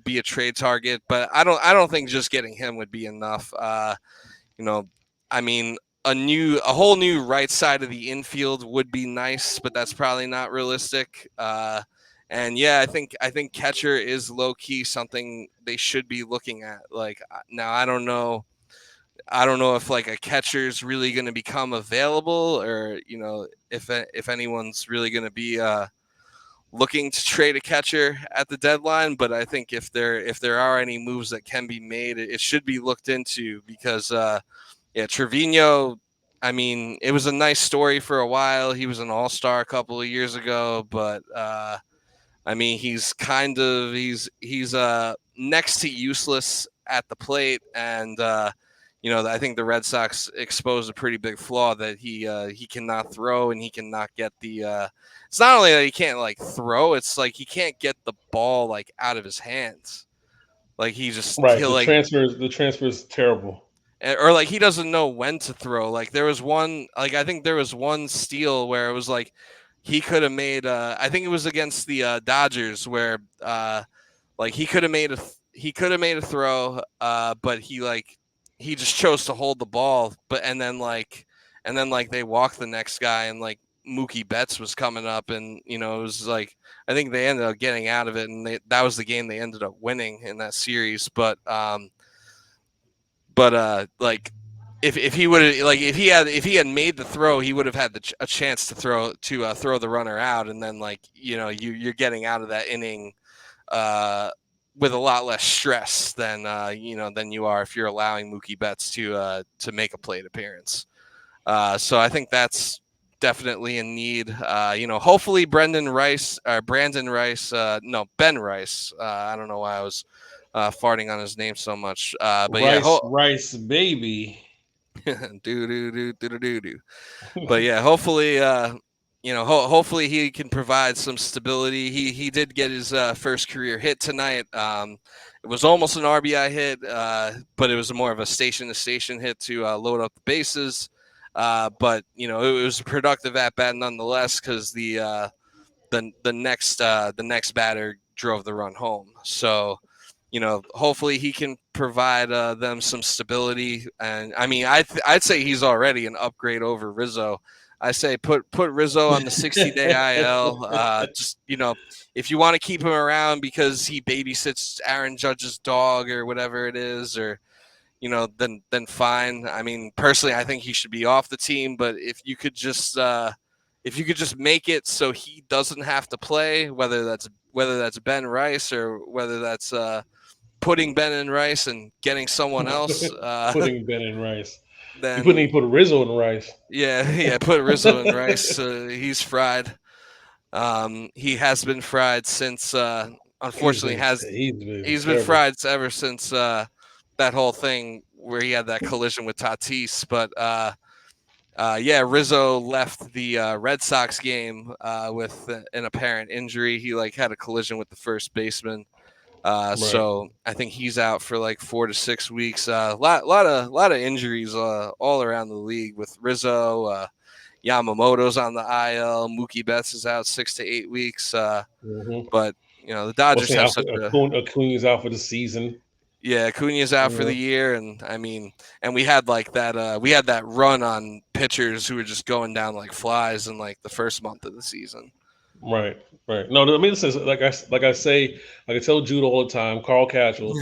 be a trade target, but I don't think just getting him would be enough. You know, I mean, a whole new right side of the infield would be nice, but that's probably not realistic. And yeah, I think catcher is low key something they should be looking at. Like now, I don't know if like a catcher's really going to become available, or if anyone's really going to be looking to trade a catcher at the deadline. But I think if there are any moves that can be made, it should be looked into because. Yeah, Trevino. I mean, it was a nice story for a while. He was an all-star a couple of years ago, but I mean, he's next to useless at the plate, and I think the Red Sox exposed a pretty big flaw that he cannot throw and he cannot get the. It's not only that he can't like throw; it's like he can't get the ball like out of his hands. Like Right. he'll like The transfer is terrible. or like he doesn't know when to throw. Like there was one, like I think there was one steal where it was like he could have made. I think it was against the Dodgers where like he could have made a throw, but he just chose to hold the ball. But and then they walked the next guy and like Mookie Betts was coming up and it was like I think they ended up getting out of it and that was the game they ended up winning in that series. But like if he would like if he had made the throw, he would have had a chance to throw the runner out, and then like you're getting out of that inning uh, with a lot less stress than you are if you're allowing Mookie Betts to make a plate appearance. So I think that's definitely a need. Hopefully Brandon Rice. No, Ben Rice. I don't know why I was farting on his name so much. But yeah, Rice, baby. do do do do do do. But yeah, hopefully, hopefully he can provide some stability. He did get his first career hit tonight. It was almost an RBI hit, but it was more of a station-to-station hit to load up the bases. But it was a productive at bat nonetheless because the next batter drove the run home. So hopefully he can provide them some stability. And I mean, I'd say he's already an upgrade over Rizzo. I say put Rizzo on the 60-day IL. Just if you want to keep him around because he babysits Aaron Judge's dog or whatever it is, or then fine. I mean, personally, I think he should be off the team. But if you could just make it so he doesn't have to play, whether that's Ben Rice or whether that's putting Ben in Rice and getting someone else, Putting Ben in Rice. You then put Rizzo in Rice. yeah, put Rizzo in Rice. He's fried. He has been fried since. Unfortunately, he's been terrible. fried ever since that whole thing where he had that collision with Tatis. But yeah, Rizzo left the Red Sox game with an apparent injury. He had a collision with the first baseman. Right. So I think he's out for 4 to 6 weeks. Lot of injuries all around the league with Rizzo. Yamamoto's on the IL. Mookie Betts is out 6 to 8 weeks. But the Dodgers have such a Acuna's out for the season. Yeah, Acuna's out for the year, and I mean, and we had that run on pitchers who were just going down like flies in the first month of the season. Right. No, I mean, listen, like I say, like I tell Jude all the time, Carl Catchell,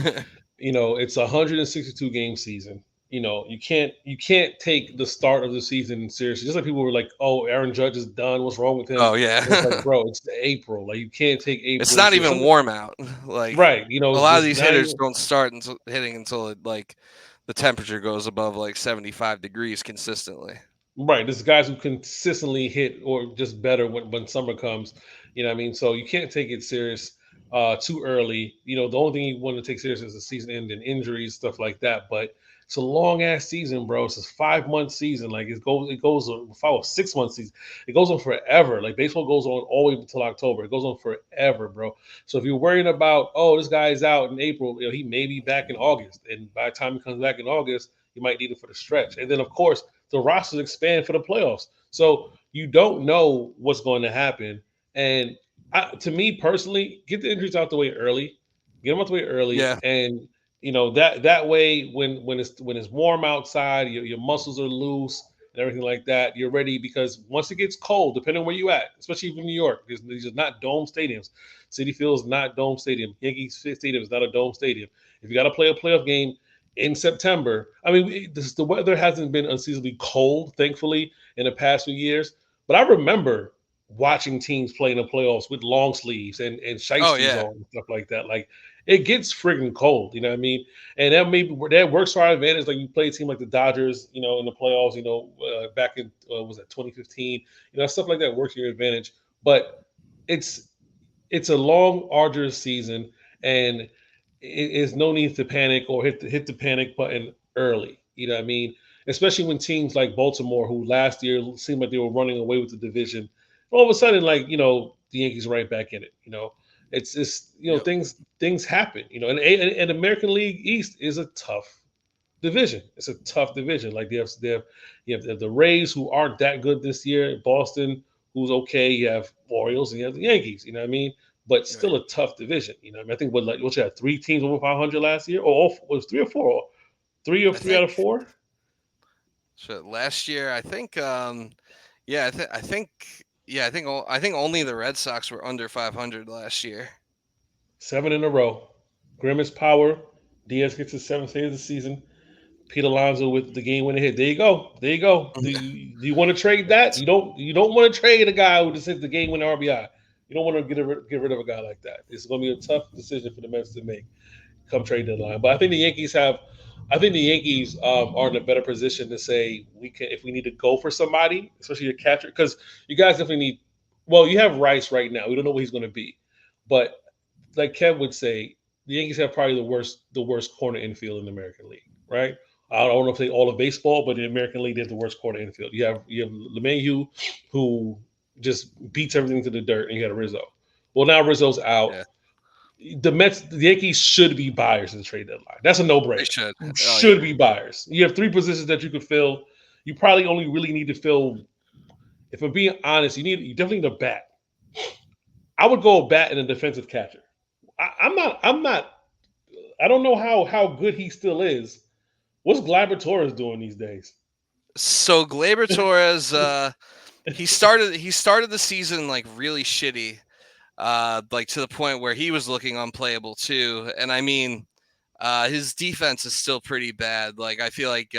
it's a 162 game season. You can't take the start of the season seriously. Just like people were like, "Oh, Aaron Judge is done. What's wrong with him?" Oh yeah, it's like, bro, it's April. Like you can't take April. It's not even warm out. Right. A lot of these hitters don't start hitting until the temperature goes above 75 degrees consistently. Right. There's guys who consistently hit or just better when summer comes. You know what I mean? So you can't take it serious too early. The only thing you want to take serious is the season ending injuries, stuff like that. But it's a long ass season, bro. It's a 5-month season. Like it goes 6-month season. It goes on forever. Like baseball goes on all the way until October. It goes on forever, bro. So if you're worrying about, oh, this guy's out in April, he may be back in August. And by the time he comes back in August, you might need him for the stretch. And then of course the rosters expand for the playoffs. So you don't know what's going to happen. And to me personally, get the injuries out the way early. Get them out the way early. Yeah. And that way when it's warm outside, your muscles are loose and everything like that, you're ready, because once it gets cold, depending on where you at, especially from New York, these are not dome stadiums. Citi Field is not dome stadium. Yankees Stadium is not a dome stadium. If you got to play a playoff game in September, I mean, the weather hasn't been unseasonably cold, thankfully, in the past few years. But I remember watching teams play in the playoffs with long sleeves and shiesties on and stuff like that. Like it gets friggin' cold, you know what I mean? And that works to our advantage. Like you play a team like the Dodgers, in the playoffs, back in was that 2015, stuff like that works to your advantage. But it's a long, arduous season, and it's no need to panic or hit the panic button early. You know what I mean? Especially when teams like Baltimore, who last year seemed like they were running away with the division, all of a sudden, the Yankees are right back in it. It's things happen. And American League East is a tough division. It's a tough division. Like you have the Rays, who aren't that good this year. Boston, who's okay. You have Orioles, and you have the Yankees. You know what I mean? But still a tough division. I mean, I think what you had 3 teams over 500 last year, or was 3 or 4, 3 out of 4. So last year, I think, I think only the Red Sox were under 500 last year. 7 in a row. Grimace power. Diaz gets his 7th save of the season. Pete Alonso with the game-winning hit. There you go. Do you want to trade that? You don't want to trade a guy who just hit the game-winning RBI. You don't want to get rid of a guy like that. It's going to be a tough decision for the Mets to make come trade deadline. But I think the Yankees are in a better position to say if we need to go for somebody, especially a catcher, because you guys definitely need. Well, you have Rice right now. We don't know what he's going to be, but like Kev would say, the Yankees have probably the worst corner infield in the American League, right? I don't know if they all of baseball, but in the American League, they have the worst corner infield. You have LeMahieu, who just beats everything to the dirt, and you got Rizzo. Well, now Rizzo's out. Yeah. The Yankees should be buyers in the trade deadline. That's a no-brainer. They should be buyers. You have 3 positions that you could fill. You probably only really need to fill. If I'm being honest, you definitely need a bat. I would go a bat and a defensive catcher. I'm not. I don't know how good he still is. What's Gleyber Torres doing these days? So Gleyber Torres, he started the season like really shitty, like to the point where he was looking unplayable too. And I mean, his defense is still pretty bad. Like I feel like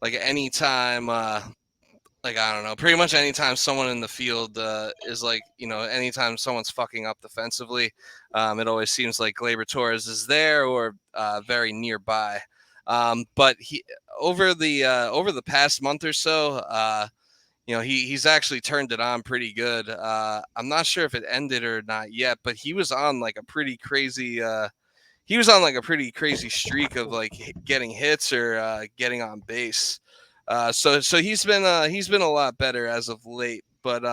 anytime like I don't know, pretty much anytime someone in the field is like, anytime someone's fucking up defensively, it always seems like Gleyber Torres is there or very nearby. But he over the past month or so, he's actually turned it on pretty good. I'm not sure if it ended or not yet, but he was on like a pretty crazy. He was on like a pretty crazy streak of like getting hits or getting on base. So he's been a lot better as of late, but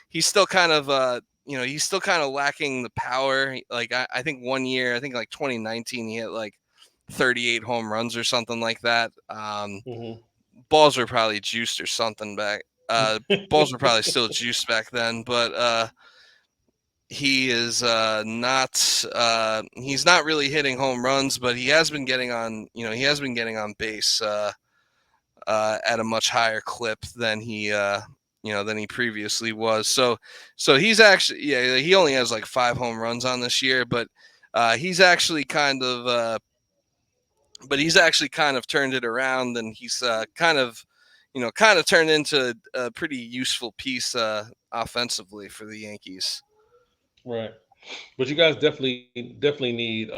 he's still kind of he's still kind of lacking the power. Like I think one year, I think like 2019, he hit like 38 home runs or something like that. Mm-hmm. Balls were probably juiced or something back. Balls were probably still juiced back then, but he is not he's not really hitting home runs, but he has been getting on base at a much higher clip than he previously was. So he's actually, yeah, he only has like 5 home runs on this year, but he's actually kind of turned it around, and he's kind of turned into a pretty useful piece offensively for the Yankees. Right. But you guys definitely need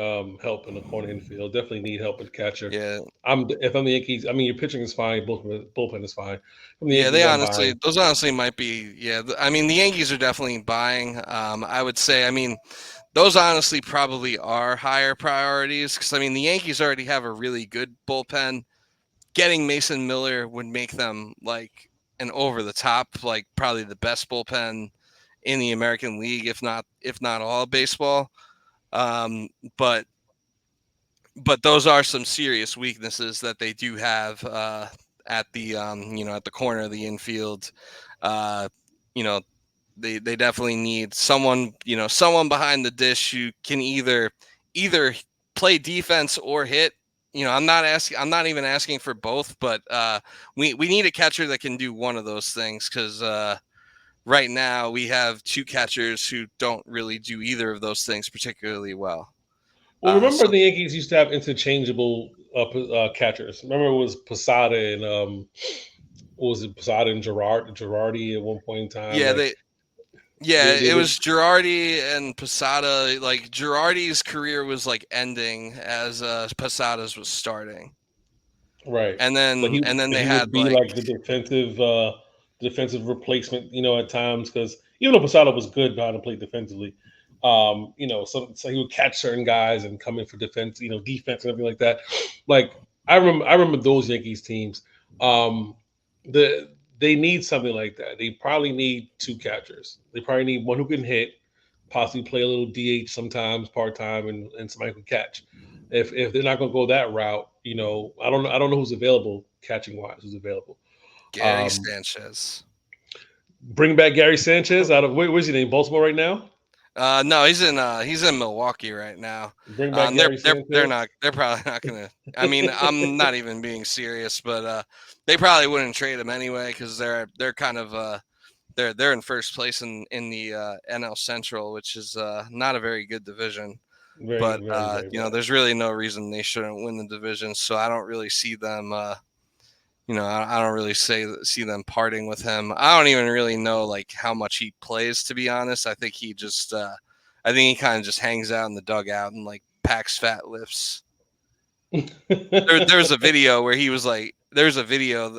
help in the corner infield. Definitely need help at catcher. Yeah, If I'm the Yankees, I mean your pitching is fine, bullpen is fine. From the yeah, Yankees, I'm buying. those honestly might be, yeah. I mean, the Yankees are definitely buying. I would say, I mean, those honestly probably are higher priorities because I mean the Yankees already have a really good bullpen. Getting Mason Miller would make them like an over the top, like probably the best bullpen in the American League, if not all of baseball. Um, but those are some serious weaknesses that they do have at the at the corner of the infield. Uh, you know, they definitely need someone behind the dish who can either play defense or hit. I'm not even asking for both, but we need a catcher that can do one of those things because right now we have two catchers who don't really do either of those things particularly well. Well, remember So the Yankees used to have interchangeable catchers. Remember it was Posada and what was it, Posada and Girardi at one point in time. yeah, Like they it would, was Girardi and Posada. Like Girardi's career was like ending as Posada's was starting, right. and But then they he had would be like like the defensive replacement, at times because even though Posada was good behind the plate defensively, so he would catch certain guys and come in for defense, defense and everything like that. Like I remember those Yankees teams. Um, they need something like that. They probably need two catchers. They probably need one who can hit, possibly play a little DH sometimes, part time, and somebody who can catch. If they're not going to go that route, I don't know who's available catching wise. Who's available? Gary Um, Sanchez. bring back Gary Sanchez out of where's he in Baltimore right now? No, he's in Milwaukee right now. Bring back They're Gary they're Sanchez. not they're probably not gonna. I mean, I'm not even being serious, but they probably wouldn't trade him anyway because they're kind of they're in first place in the NL Central, which is not a very good division. Very, But very, very bad. there's really no reason they shouldn't win the division. So I don't really see them. I don't really see them parting with him. I don't even really know like how much he plays, to be honest. I think I think he kind of just hangs out in the dugout and like packs fat lifts. There's a video where he was like, there's a video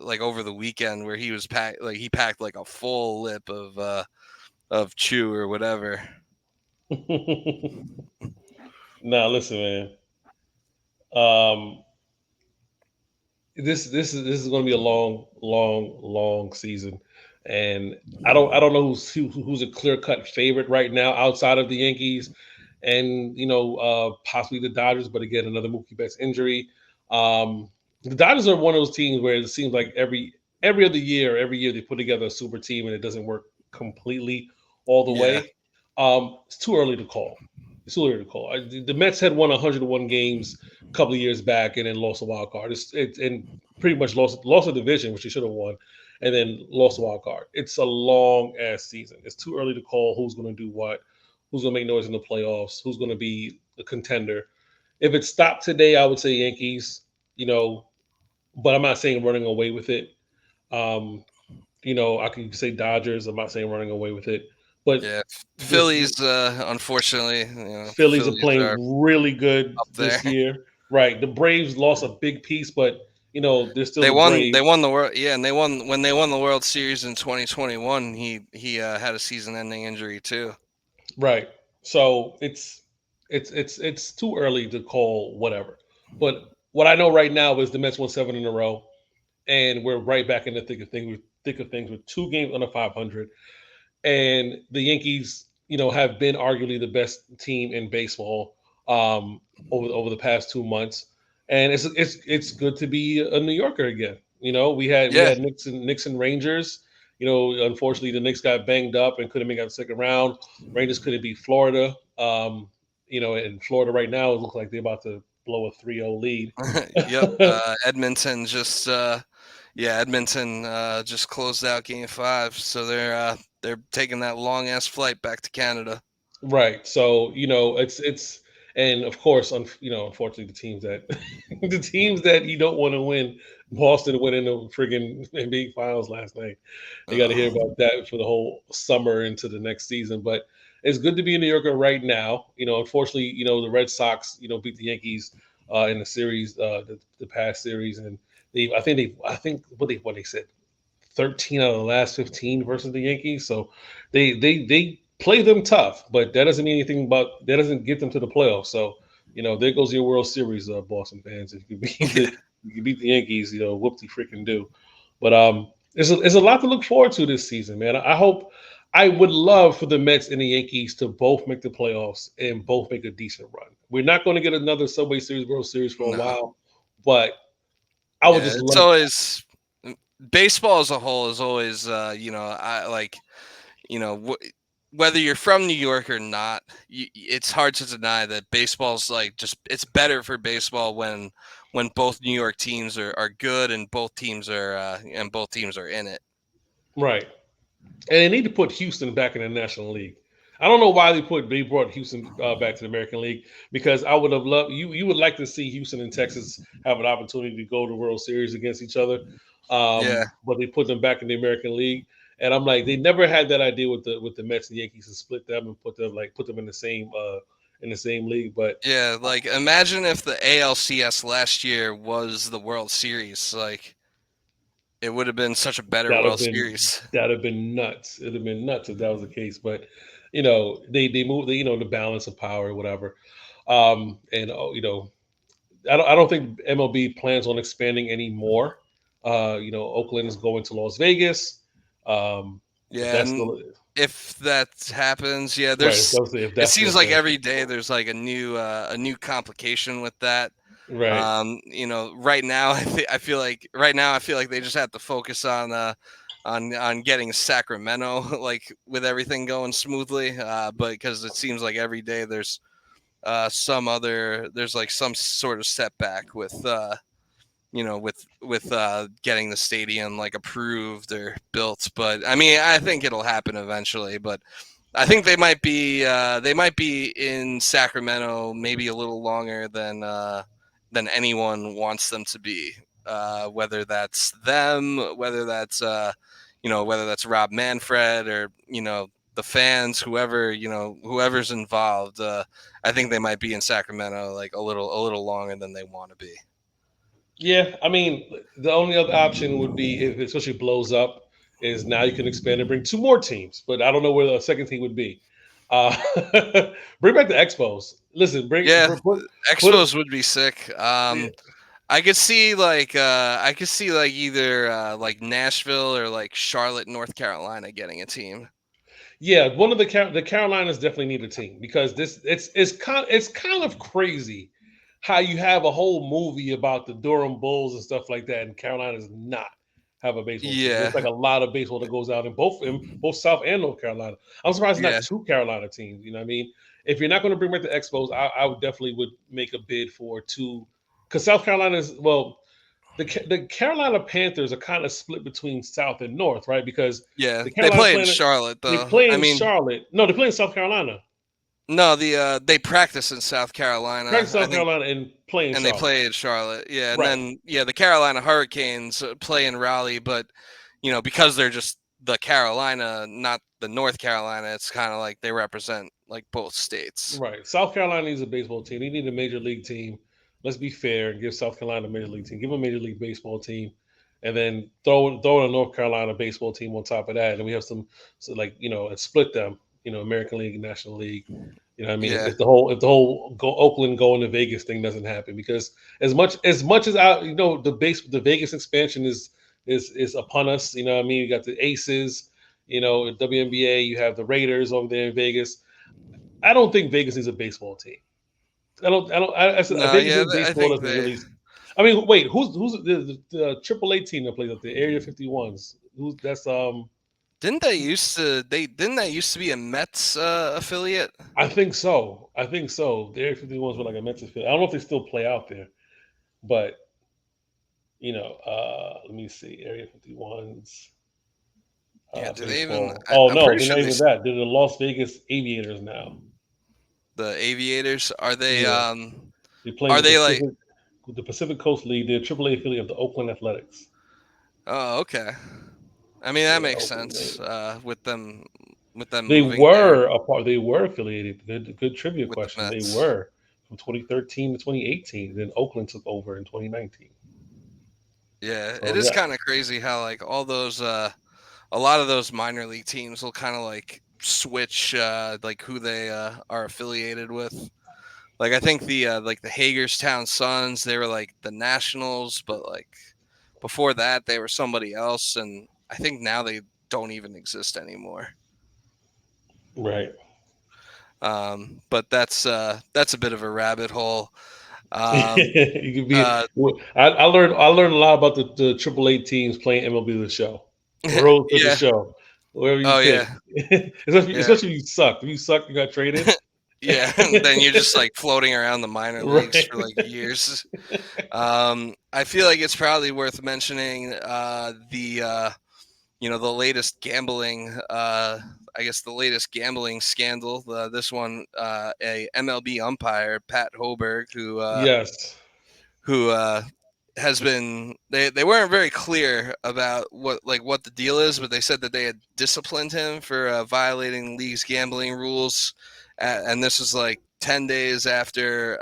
like over the weekend where he was he packed like a full lip of chew or whatever. Now listen, man. Um, this is going to be a long, long, long season, and I don't know who's a clear cut favorite right now outside of the Yankees, and possibly the Dodgers. But again, another Mookie Betts injury. The Dodgers are one of those teams where it seems like every year they put together a super team and it doesn't work completely all the Yeah, way. It's too early to call. It's too early to call. The Mets had won 101 games a couple of years back and then lost a wild card. And pretty much lost a division, which they should have won. and then lost the wild card. It's a long ass season. It's too early to call who's going to do what, who's going to make noise in the playoffs, who's going to be a contender. If it stopped today, I would say Yankees. You know, but I'm not saying running away with it. Um, I can say Dodgers. I'm not saying running away with it, but Yeah, this Phillies. Unfortunately, Phillies are Phillies are playing really good up there. this year. Right, the Braves lost a big piece, but they're still They the won. They Braves. won the world. Yeah, and they won when they won the World Series in 2021. He had a season-ending injury too. Right, so it's too early to call whatever. But what I know right now is the Mets won 7 in a row, and we're right back in the thick of things. With 2 games under 500. And the Yankees, have been arguably the best team in baseball over the past 2 months, and it's good to be a New Yorker again. We Yeah, had Knicks and Rangers. Unfortunately, the Knicks got banged up and couldn't make out the second round. Rangers couldn't beat Florida. In Florida right now, it looks like they're about to blow a 3-0 lead. yep. Edmonton just Edmonton just closed out Game 5, so they're taking that long ass flight back to Canada. Right. So it's and of course, unfortunately, the teams that you don't want to win, Boston winning the friggin' NBA Finals last night. You got to hear Oh, about that for the whole summer into the next season. But it's good to be in New York right now. Unfortunately, the Red Sox, beat the Yankees in the series, the past series, and I think what they said 13 out of the last 15 versus the Yankees. So they play them tough, but that doesn't mean anything about that doesn't get them to the playoffs. So, there goes your World Series, Boston fans. If you beat yeah. the Yankees, whoop de freaking do. But there's a lot to look forward to this season, man. I would love for the Mets and the Yankees to both make the playoffs and both make a decent run. We're not going to get another Subway Series, World Series for a No. while, but I would Yeah, just it's love. always baseball as a whole is always I like whether you're from New York or not, it's hard to deny that baseball's like just it's better for baseball when both New York teams are good and both teams are in it. Right. And they need to put Houston back in the National League. I don't know why they brought Houston back to the American League, because I would have loved you would like to see Houston and Texas have an opportunity to go to World Series against each other, Yeah, but they put them back in the American League, and I'm like, they never had that idea with the Mets and Yankees to split them and put them in the same league. But yeah. Like imagine if the ALCS last year was the World Series. Like it would have been such a better That'd have World been Series. that'd have been nuts. It'd have been nuts if that was the case. But they moved the balance of power or whatever. And I don't think MLB plans on expanding anymore. Oakland is going to Las Vegas. If Yeah, that's and still if that happens, yeah, right, if it that's still seems a like thing, every day there's like a new complication with that. right? Right now I feel like they just have to focus on getting Sacramento like with everything going smoothly. But because it seems like every day there's like some sort of setback with getting the stadium like approved or built. But I mean, I think it'll happen eventually. But I think they might be in Sacramento maybe a little longer than anyone wants them to be. Whether that's them, whether that's Rob Manfred or the fans, whoever's involved. I think they might be in Sacramento like a little longer than they want to be. Yeah, I mean, the only other option would be if it especially blows up, is now you can expand and bring two more teams, but I don't know where the second team would be. Uh, bring back the Expos. Listen, Yeah, put Expos would be sick. I could see like either like Nashville or like Charlotte, North Carolina getting a team. Yeah, one of the Carolinas definitely need a team, because it's kind of crazy how you have a whole movie about the Durham Bulls and stuff like that, and Carolina does not have a baseball team. There's like Yeah, a lot of baseball that goes out in both South and North Carolina. I'm surprised it's not yeah, two Carolina teams. You know what I mean? If you're not going to bring back the Expos, I would definitely would make a bid for two, because South Carolina is, well, the Carolina Panthers are kind of split between South and North, right? Because Yeah, the they Carolina play in Planet Charlotte they though. play I in mean, Charlotte. No, they play in South Carolina. no, they practice in South Carolina. Practice I South think, Carolina and play in and they Charlotte. play in Charlotte. Yeah, and Right. then the Carolina Hurricanes play in Raleigh, but because they're just the Carolina, not the North Carolina, it's kind of like they represent like both states. Right. South Carolina needs a baseball team. They need a major league team. Let's be fair and give South Carolina a major league team. Give them a major league baseball team, and then throw a North Carolina baseball team on top of that, and we have and split them. American League, National League. You know what I mean? Yeah, If the whole go Oakland going to Vegas thing doesn't happen, because as much as the Vegas expansion is upon us. You know what I mean? You got the Aces. WNBA. You have the Raiders over there in Vegas. I don't think Vegas needs a baseball team. I don't. I don't. I said no, Vegas yeah, needs I baseball think doesn't they really. I mean, wait. Who's the AAA team that plays up there? Area 51s. Who's that's didn't that used to be a Mets affiliate? I think so. I think so. The Area 51s were like a Mets affiliate. I don't know if they still play out there, but let me see. Area 51s. Yeah, do they even? Baseball. Oh I'm no, pretty they're sure not even that. They're the Las Vegas Aviators now. the Aviators are they Yeah, they play in are they like? The Pacific Coast League. They're AAA affiliate of the Oakland Athletics. Oh, okay. I mean, that Yeah, makes Oakland. sense with them They moving there were a part. They were affiliated. Good trivia with the question. They Mets. were from 2013 to 2018. Then Oakland took over in 2019. Yeah, it So is yeah, kind of crazy how like all those a lot of those minor league teams will kind of like switch like who they are affiliated with. Like I think the Hagerstown Suns, they were like the Nationals, but like before that they were somebody else, and I think now they don't even exist anymore. right. But that's a bit of a rabbit hole. Um, You could be. uh, I learned a lot about the AAA teams playing MLB The Show. Road to the yeah. show, wherever you Oh pick. yeah. Yeah. Especially if you suck. If you suck, you got traded. Yeah. And then you're just like floating around the minor leagues for like Right. years. I feel like it's probably worth mentioning the latest gambling I guess the latest gambling scandal. This one, a MLB umpire, Pat Hoberg, Yes. who has been they weren't very clear about what the deal is, but they said that they had disciplined him for violating league's gambling rules, and this was like 10 days after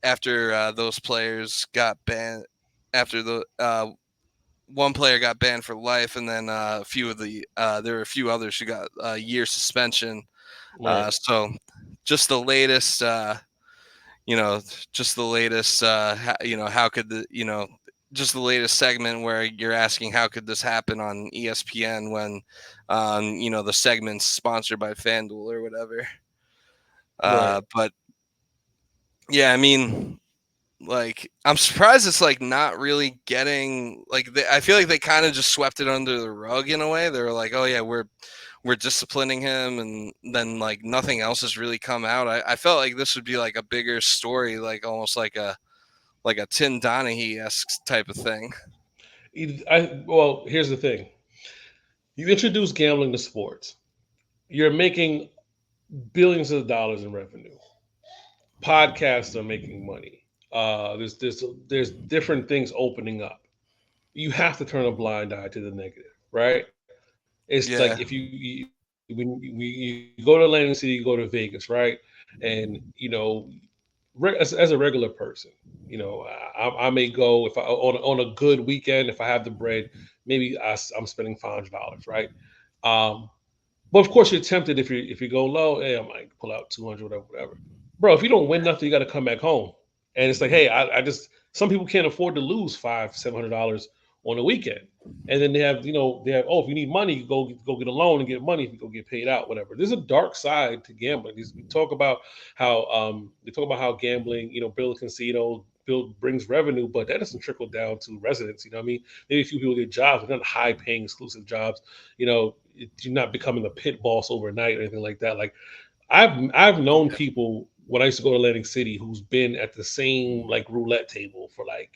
those players got banned, after the one player got banned for life, and then a few of the there were a few others who got a year suspension. Right. So just the latest you know, just the latest, how could just the latest segment where you're asking how could this happen on ESPN when, the segment's sponsored by FanDuel or whatever. Right. But yeah, I mean, like, I'm surprised it's like not really getting like. I feel like they kind of just swept it under the rug in a way. They were like, "Oh yeah, we're disciplining him," and then like nothing else has really come out. I felt like this would be like a bigger story, like almost like a Tim Donaghy-esque type of thing. Well, here's the thing. You introduce gambling to sports. You're making billions of dollars in revenue. Podcasts are making money. There's different things opening up. You have to turn a blind eye to the negative, right? It's like if Yeah, you go to Atlantic City, you go to Vegas, right? And as a regular person, I may go if I on a good weekend if I have the bread, maybe I'm spending $500, right? Um, but of course, you're tempted if you go low. Hey, I might pull out 200, whatever. Bro, if you don't win nothing, you got to come back home. And it's like, hey, I just some people can't afford to lose $500-700 on a weekend. And then they have if you need money, you go get a loan and get money if you go get paid out, whatever. There's a dark side to gambling. We talk about how gambling, build casinos, build brings revenue, but that doesn't trickle down to residents. You know what I mean? Maybe a few people get jobs, but not high paying exclusive jobs. You're not becoming a pit boss overnight or anything like that. Like I've known yeah, people when I used to go to Atlantic City who's been at the same like roulette table for like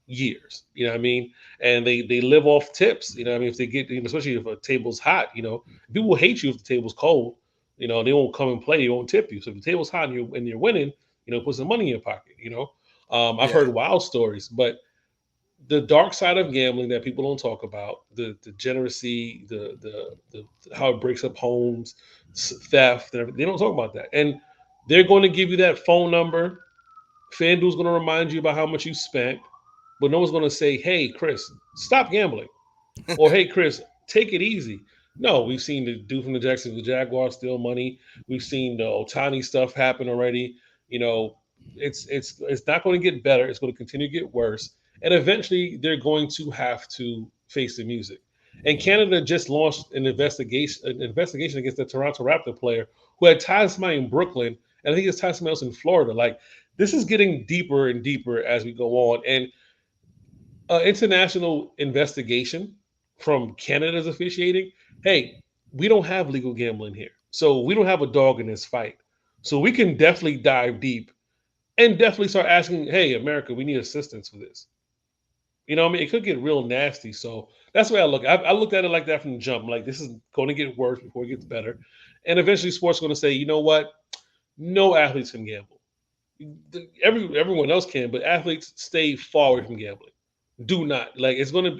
years. You know what I mean? And they live off tips. You know what I mean? If they get, especially if a table's hot, people will hate you if the table's cold. They won't come and play. They won't tip you. So if the table's hot and you're winning, put some money in your pocket. I've Yeah. heard wild stories, but the dark side of gambling that people don't talk about, the degeneracy, the how it breaks up homes, theft, and everything. They don't talk about that. And they're going to give you that phone number. FanDuel's going to remind you about how much you spent, but no one's going to say, "Hey, Chris, stop gambling," or "Hey, Chris, take it easy." No, we've seen the dude from the Jacksonville Jaguars steal money. We've seen the Otani stuff happen already. You know, it's not going to get better. It's going to continue to get worse, and eventually they're going to have to face the music. And Canada just launched an investigation against the Toronto Raptor player who had ties to somebody in Brooklyn, and I think it's ties to somebody else in Florida. Like, this is getting deeper and deeper as we go on, and international investigation from Canada's officiating. Hey, we don't have legal gambling here, so we don't have a dog in this fight. So we can definitely dive deep and definitely start asking, "Hey, America, we need assistance for this." I mean, it could get real nasty. So that's the way I look. I looked at it like that from the jump. Like, this is going to get worse before it gets better, and eventually, sports is going to say, "You know what? No athletes can gamble. Everyone else can, but athletes stay far away from gambling. Do not, like, it's gonna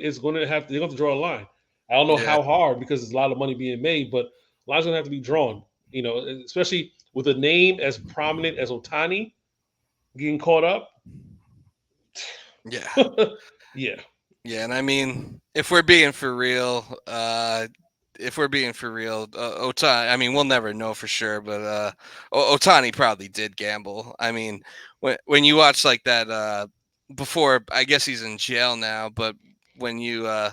have to, they're going to draw a line. I don't know Yeah. how hard, because there's a lot of money being made, but lines gonna have to be drawn. Especially with a name as prominent as Otani getting caught up. Yeah. Yeah, Yeah, and I mean, if we're being for real, Otani. I mean, we'll never know for sure, but Otani probably did gamble. I mean, when you watch like that, before, I guess he's in jail now, but when you uh,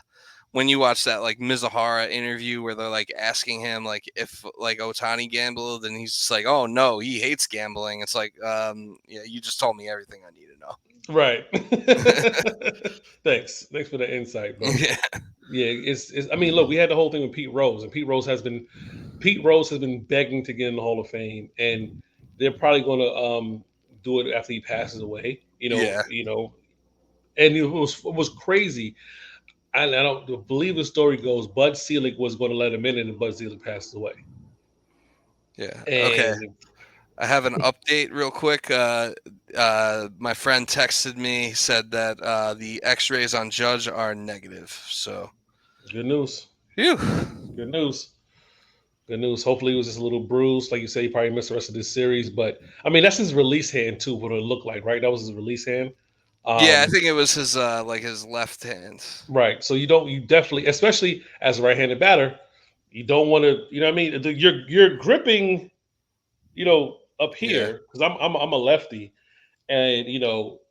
when you watch that like Mizuhara interview where they're like asking him like if like Otani gambled, and he's just like, oh no, he hates gambling. It's like, yeah, you just told me everything I need to know. right. Thanks for the insight, but Yeah. yeah, it's. I mean, look, we had the whole thing with Pete Rose, and Pete Rose has been begging to get in the Hall of Fame, and they're probably going to do it after he passes away. Yeah. And it was crazy. I don't believe the story goes. Bud Selig was going to let him in, and then Bud Selig passed away. Yeah. Okay. And I have an update real quick. My friend texted me, said that the X-rays on Judge are negative. So, good news, phew. good news, good news. Hopefully, it was just a little bruise. Like you say, he probably missed the rest of this series. But I mean, that's his release hand too. What it looked like, right? That was his release hand. Yeah, I Um, think it was his like his left hand. right. So you definitely, especially as a right-handed batter, you don't want to. You know what I mean? You're gripping. Up Yeah, here, because I'm a lefty, and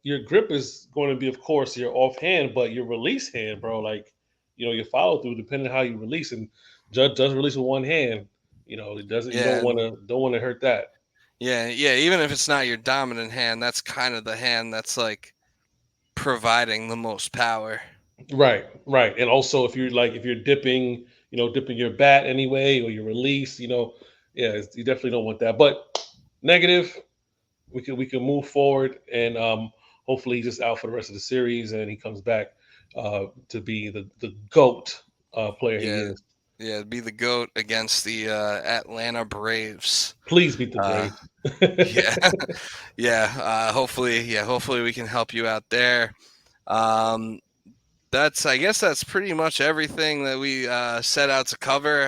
your grip is going to be, of course, your offhand, but your release hand, bro, like, your follow through, depending on how you release, and Judge does release with one hand. It doesn't. You yeah, don't want to hurt that. yeah. Even if it's not your dominant hand, that's kind of the hand that's like providing the most power. Right, right, and also if you're dipping, dipping your bat anyway, or your release, yeah, you definitely don't want that. But negative, we can move forward, and hopefully he's just out for the rest of the series, and he comes back to be the goat player he Yeah, is. yeah. Be the goat against the Atlanta Braves. Please beat the Uh, Braves. yeah, yeah. Hopefully we can help you out there. Um, I guess that's pretty much everything that we set out to cover.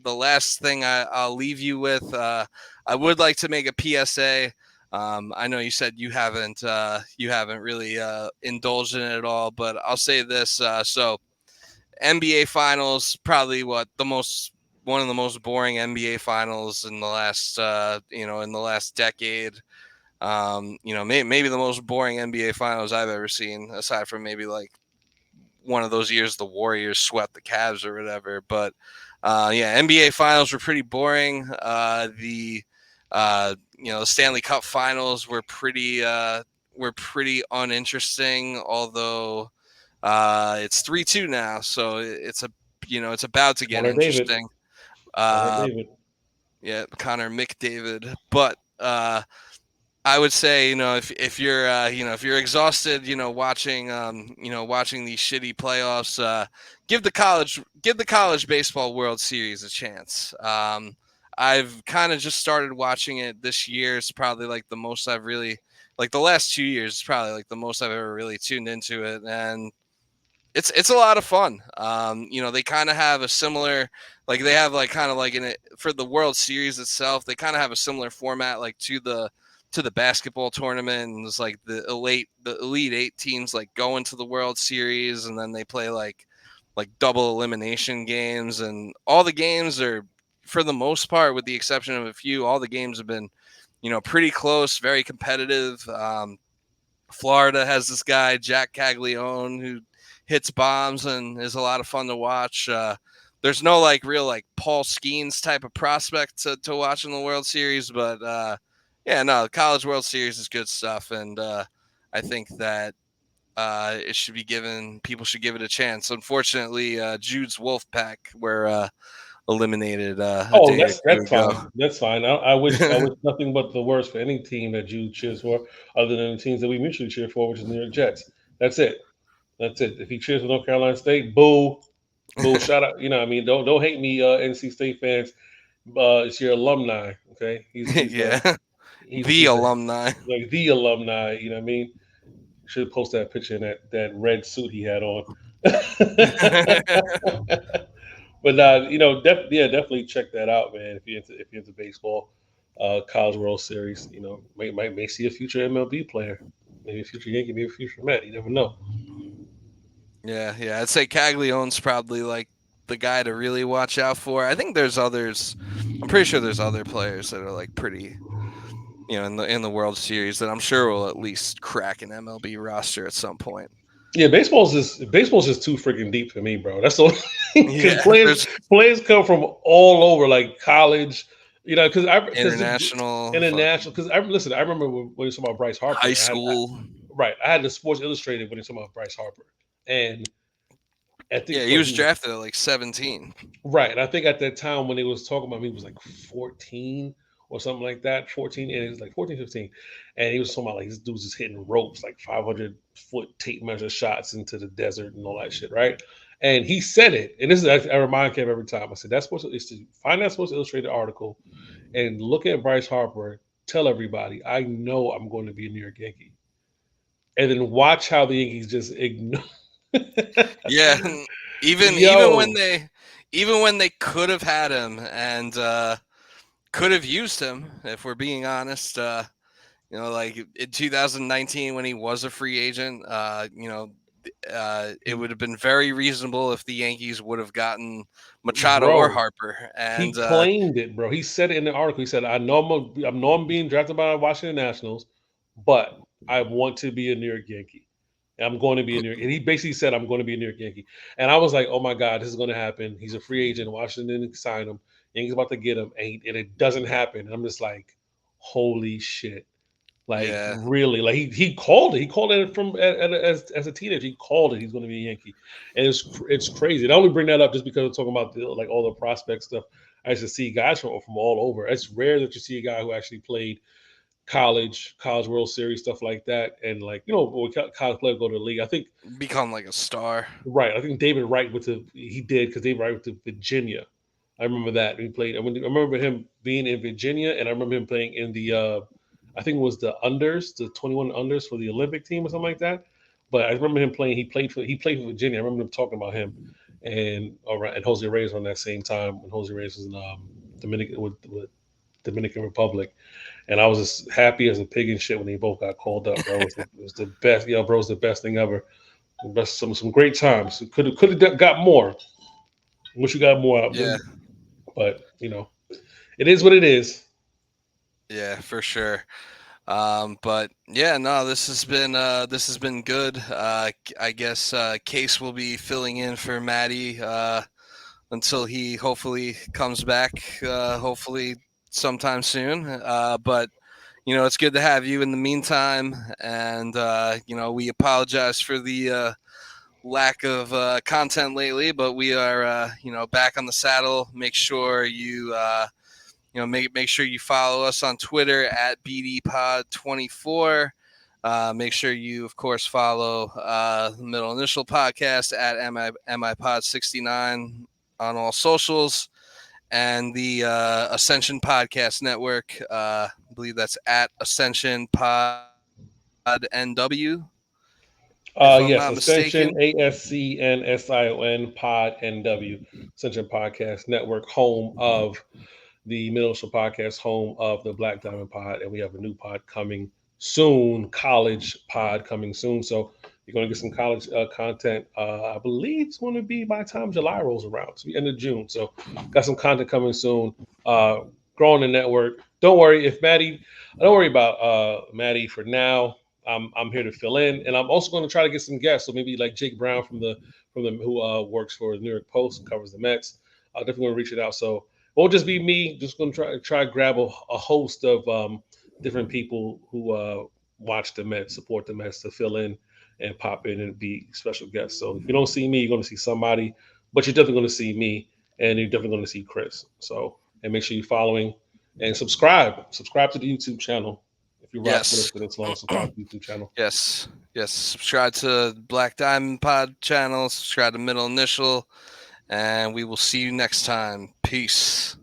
The last thing I'll leave you with, I would like to make a PSA. I know you said you haven't really indulged in it at all, but I'll say this. So NBA Finals, probably one of the most boring NBA Finals in the last decade. Maybe the most boring NBA Finals I've ever seen, aside from maybe like one of those years the Warriors swept the Cavs or whatever. But yeah, NBA Finals were pretty boring. The Stanley Cup Finals were pretty uninteresting. Although it's 3-2 now, so it's about to get Connor David. interesting. Connor Uh, David. yeah, Connor McDavid, but I would say, if you're if you're exhausted, watching these shitty playoffs, give the college baseball World Series a chance. I've kind of just started watching it this year. It's probably like the most I've really like the last 2 years. It's probably like the most I've ever really tuned into it, and it's a lot of fun. They kind of have a similar, like they have like kind of like in it for the World Series itself. They kind of have a similar format like to the basketball tournament. And it's like the elite eight teams like go into the World Series, and then they play like double elimination games, and all the games are, for the most part, with the exception of a few, all the games have been pretty close, very competitive. Florida has this guy Jack Caglione who hits bombs and is a lot of fun to watch. There's no like real like Paul Skeens type of prospect to watch in the World Series, but yeah, no, the College World Series is good stuff, and I think that it should be given. People should give it a chance. Unfortunately, Jude's Wolfpack were eliminated a Oh, day or two that's ago. fine. That's fine. I wish nothing but the worst for any team that you cheers for, other than the teams that we mutually cheer for, which is New York Jets. That's it. That's it. If he cheers for North Carolina State, boo, boo. Shout out. You know, what I mean, don't hate me, NC State fans. It's your alumni. Okay, Yeah, the he's alumni. like the alumni. You know what I mean? Should post that picture in that red suit he had on. But yeah, definitely check that out, man. If you're into baseball, College World Series, may see a future MLB player, maybe a future Yankee, maybe a future Met. You never know. Yeah. I'd say Caglione's probably like the guy to really watch out for. I think there's others. I'm pretty sure there's other players that are like pretty, in the World Series that I'm sure will at least crack an MLB roster at some point. Yeah, baseball's just too freaking deep for me, bro. That's all because Yeah, players there's players come from all over, like college, because international, international. fucking Because I remember when you talking about Bryce high Harper. school. Right, I had the Sports Illustrated when you talking about Bryce Harper, and I Yeah, think he what was he was drafted at like 17. right. And I think at that time when they was talking about me, he was like 14 or something like that, 14, and it was like 14, 15, and he was talking about like this dude's just hitting ropes, like 500-foot tape measure shots into the desert and all that shit, right? And he said it, and this is I remind Kev every time. I said that's supposed to is to find that Sports Illustrated article and look at Bryce Harper. Tell everybody, I know I'm going to be a New York Yankee, and then watch how the Yankees just ignore. Yeah, even when Yo, they could have had him and could have used him, if we're being honest. Like in 2019 when he was a free agent, it would have been very reasonable if the Yankees would have gotten Machado or bro, Harper. he And claimed it, bro. He said it in the article. He said, I know I'm being drafted by the Washington Nationals, but I want to be a New York Yankee. I'm going to be a New York." And he basically said, I'm going to be a New York Yankee. And I was like, oh my God, this is going to happen. He's a free agent. Washington didn't sign him. Yankees about to get him. And it doesn't happen. And I'm just like, holy shit. Like yeah, really, like he called it. He called it from as a teenager. He called it. He's going to be a Yankee, and it's crazy. And I only bring that up just because we're talking about like all the prospect stuff. I used to see guys from all over. It's rare that you see a guy who actually played college World Series stuff like that, and like when college players go to the league. I think become like a star. right. I think David Wright he did because David Wright went to Virginia. I remember that he played. I remember him being in Virginia, and I remember him playing in the I think it was the unders, the 21 unders for the Olympic team or something like that. But I remember him playing. He played for Virginia. I remember them talking about him and Jose Reyes on that same time when Jose Reyes was in Dominican with Dominican Republic, and I was as happy as a pig and shit when they both got called up, bro. It was the best, bro. It was the best thing ever. Best, some great times. Could have got more. Wish you got more out, Yeah, but it is what it is. yeah, for sure. But yeah, no, this has been good. I guess Case will be filling in for Maddie until he hopefully comes back. Hopefully sometime soon. But it's good to have you in the meantime, and we apologize for the lack of content lately, but we are back on the saddle. Make sure you make sure you follow us on Twitter at BDPod24. Make sure you, of course, follow the Middle Initial Podcast at MIPOD69 on all socials, and the Ascension Podcast Network. I believe that's at Ascension Pod NW, if I'm Yes, not Ascension, mistaken. ASCNSION, Pod NW, Ascension Podcast Network, home of the Middle School Podcast, home of the Black Diamond Pod, and we have a new pod coming soon, college pod coming soon. So you're going to get some college content. I believe it's going to be by the time July rolls around, so the end of June. So got some content coming soon. Growing the network. Don't worry if Maddie. Don't worry about Maddie for now. I'm here to fill in, and I'm also going to try to get some guests. So maybe like Jake Brown from the who works for the New York Post and covers the Mets. I'm definitely going to reach it out. So won't just be me. Just going to try to grab a host of different people who watch the Mets, support the Mets, to fill in and pop in and be special guests. So if you don't see me, you're going to see somebody, but you're definitely going to see me, and you're definitely going to see Chris. So, and make sure you're following and subscribe. Subscribe to the YouTube channel. If you rock with us Yes. for this long, subscribe to the YouTube channel. Yes. Subscribe to Black Diamond Pod channel. Subscribe to Middle Initial. And we will see you next time. Peace.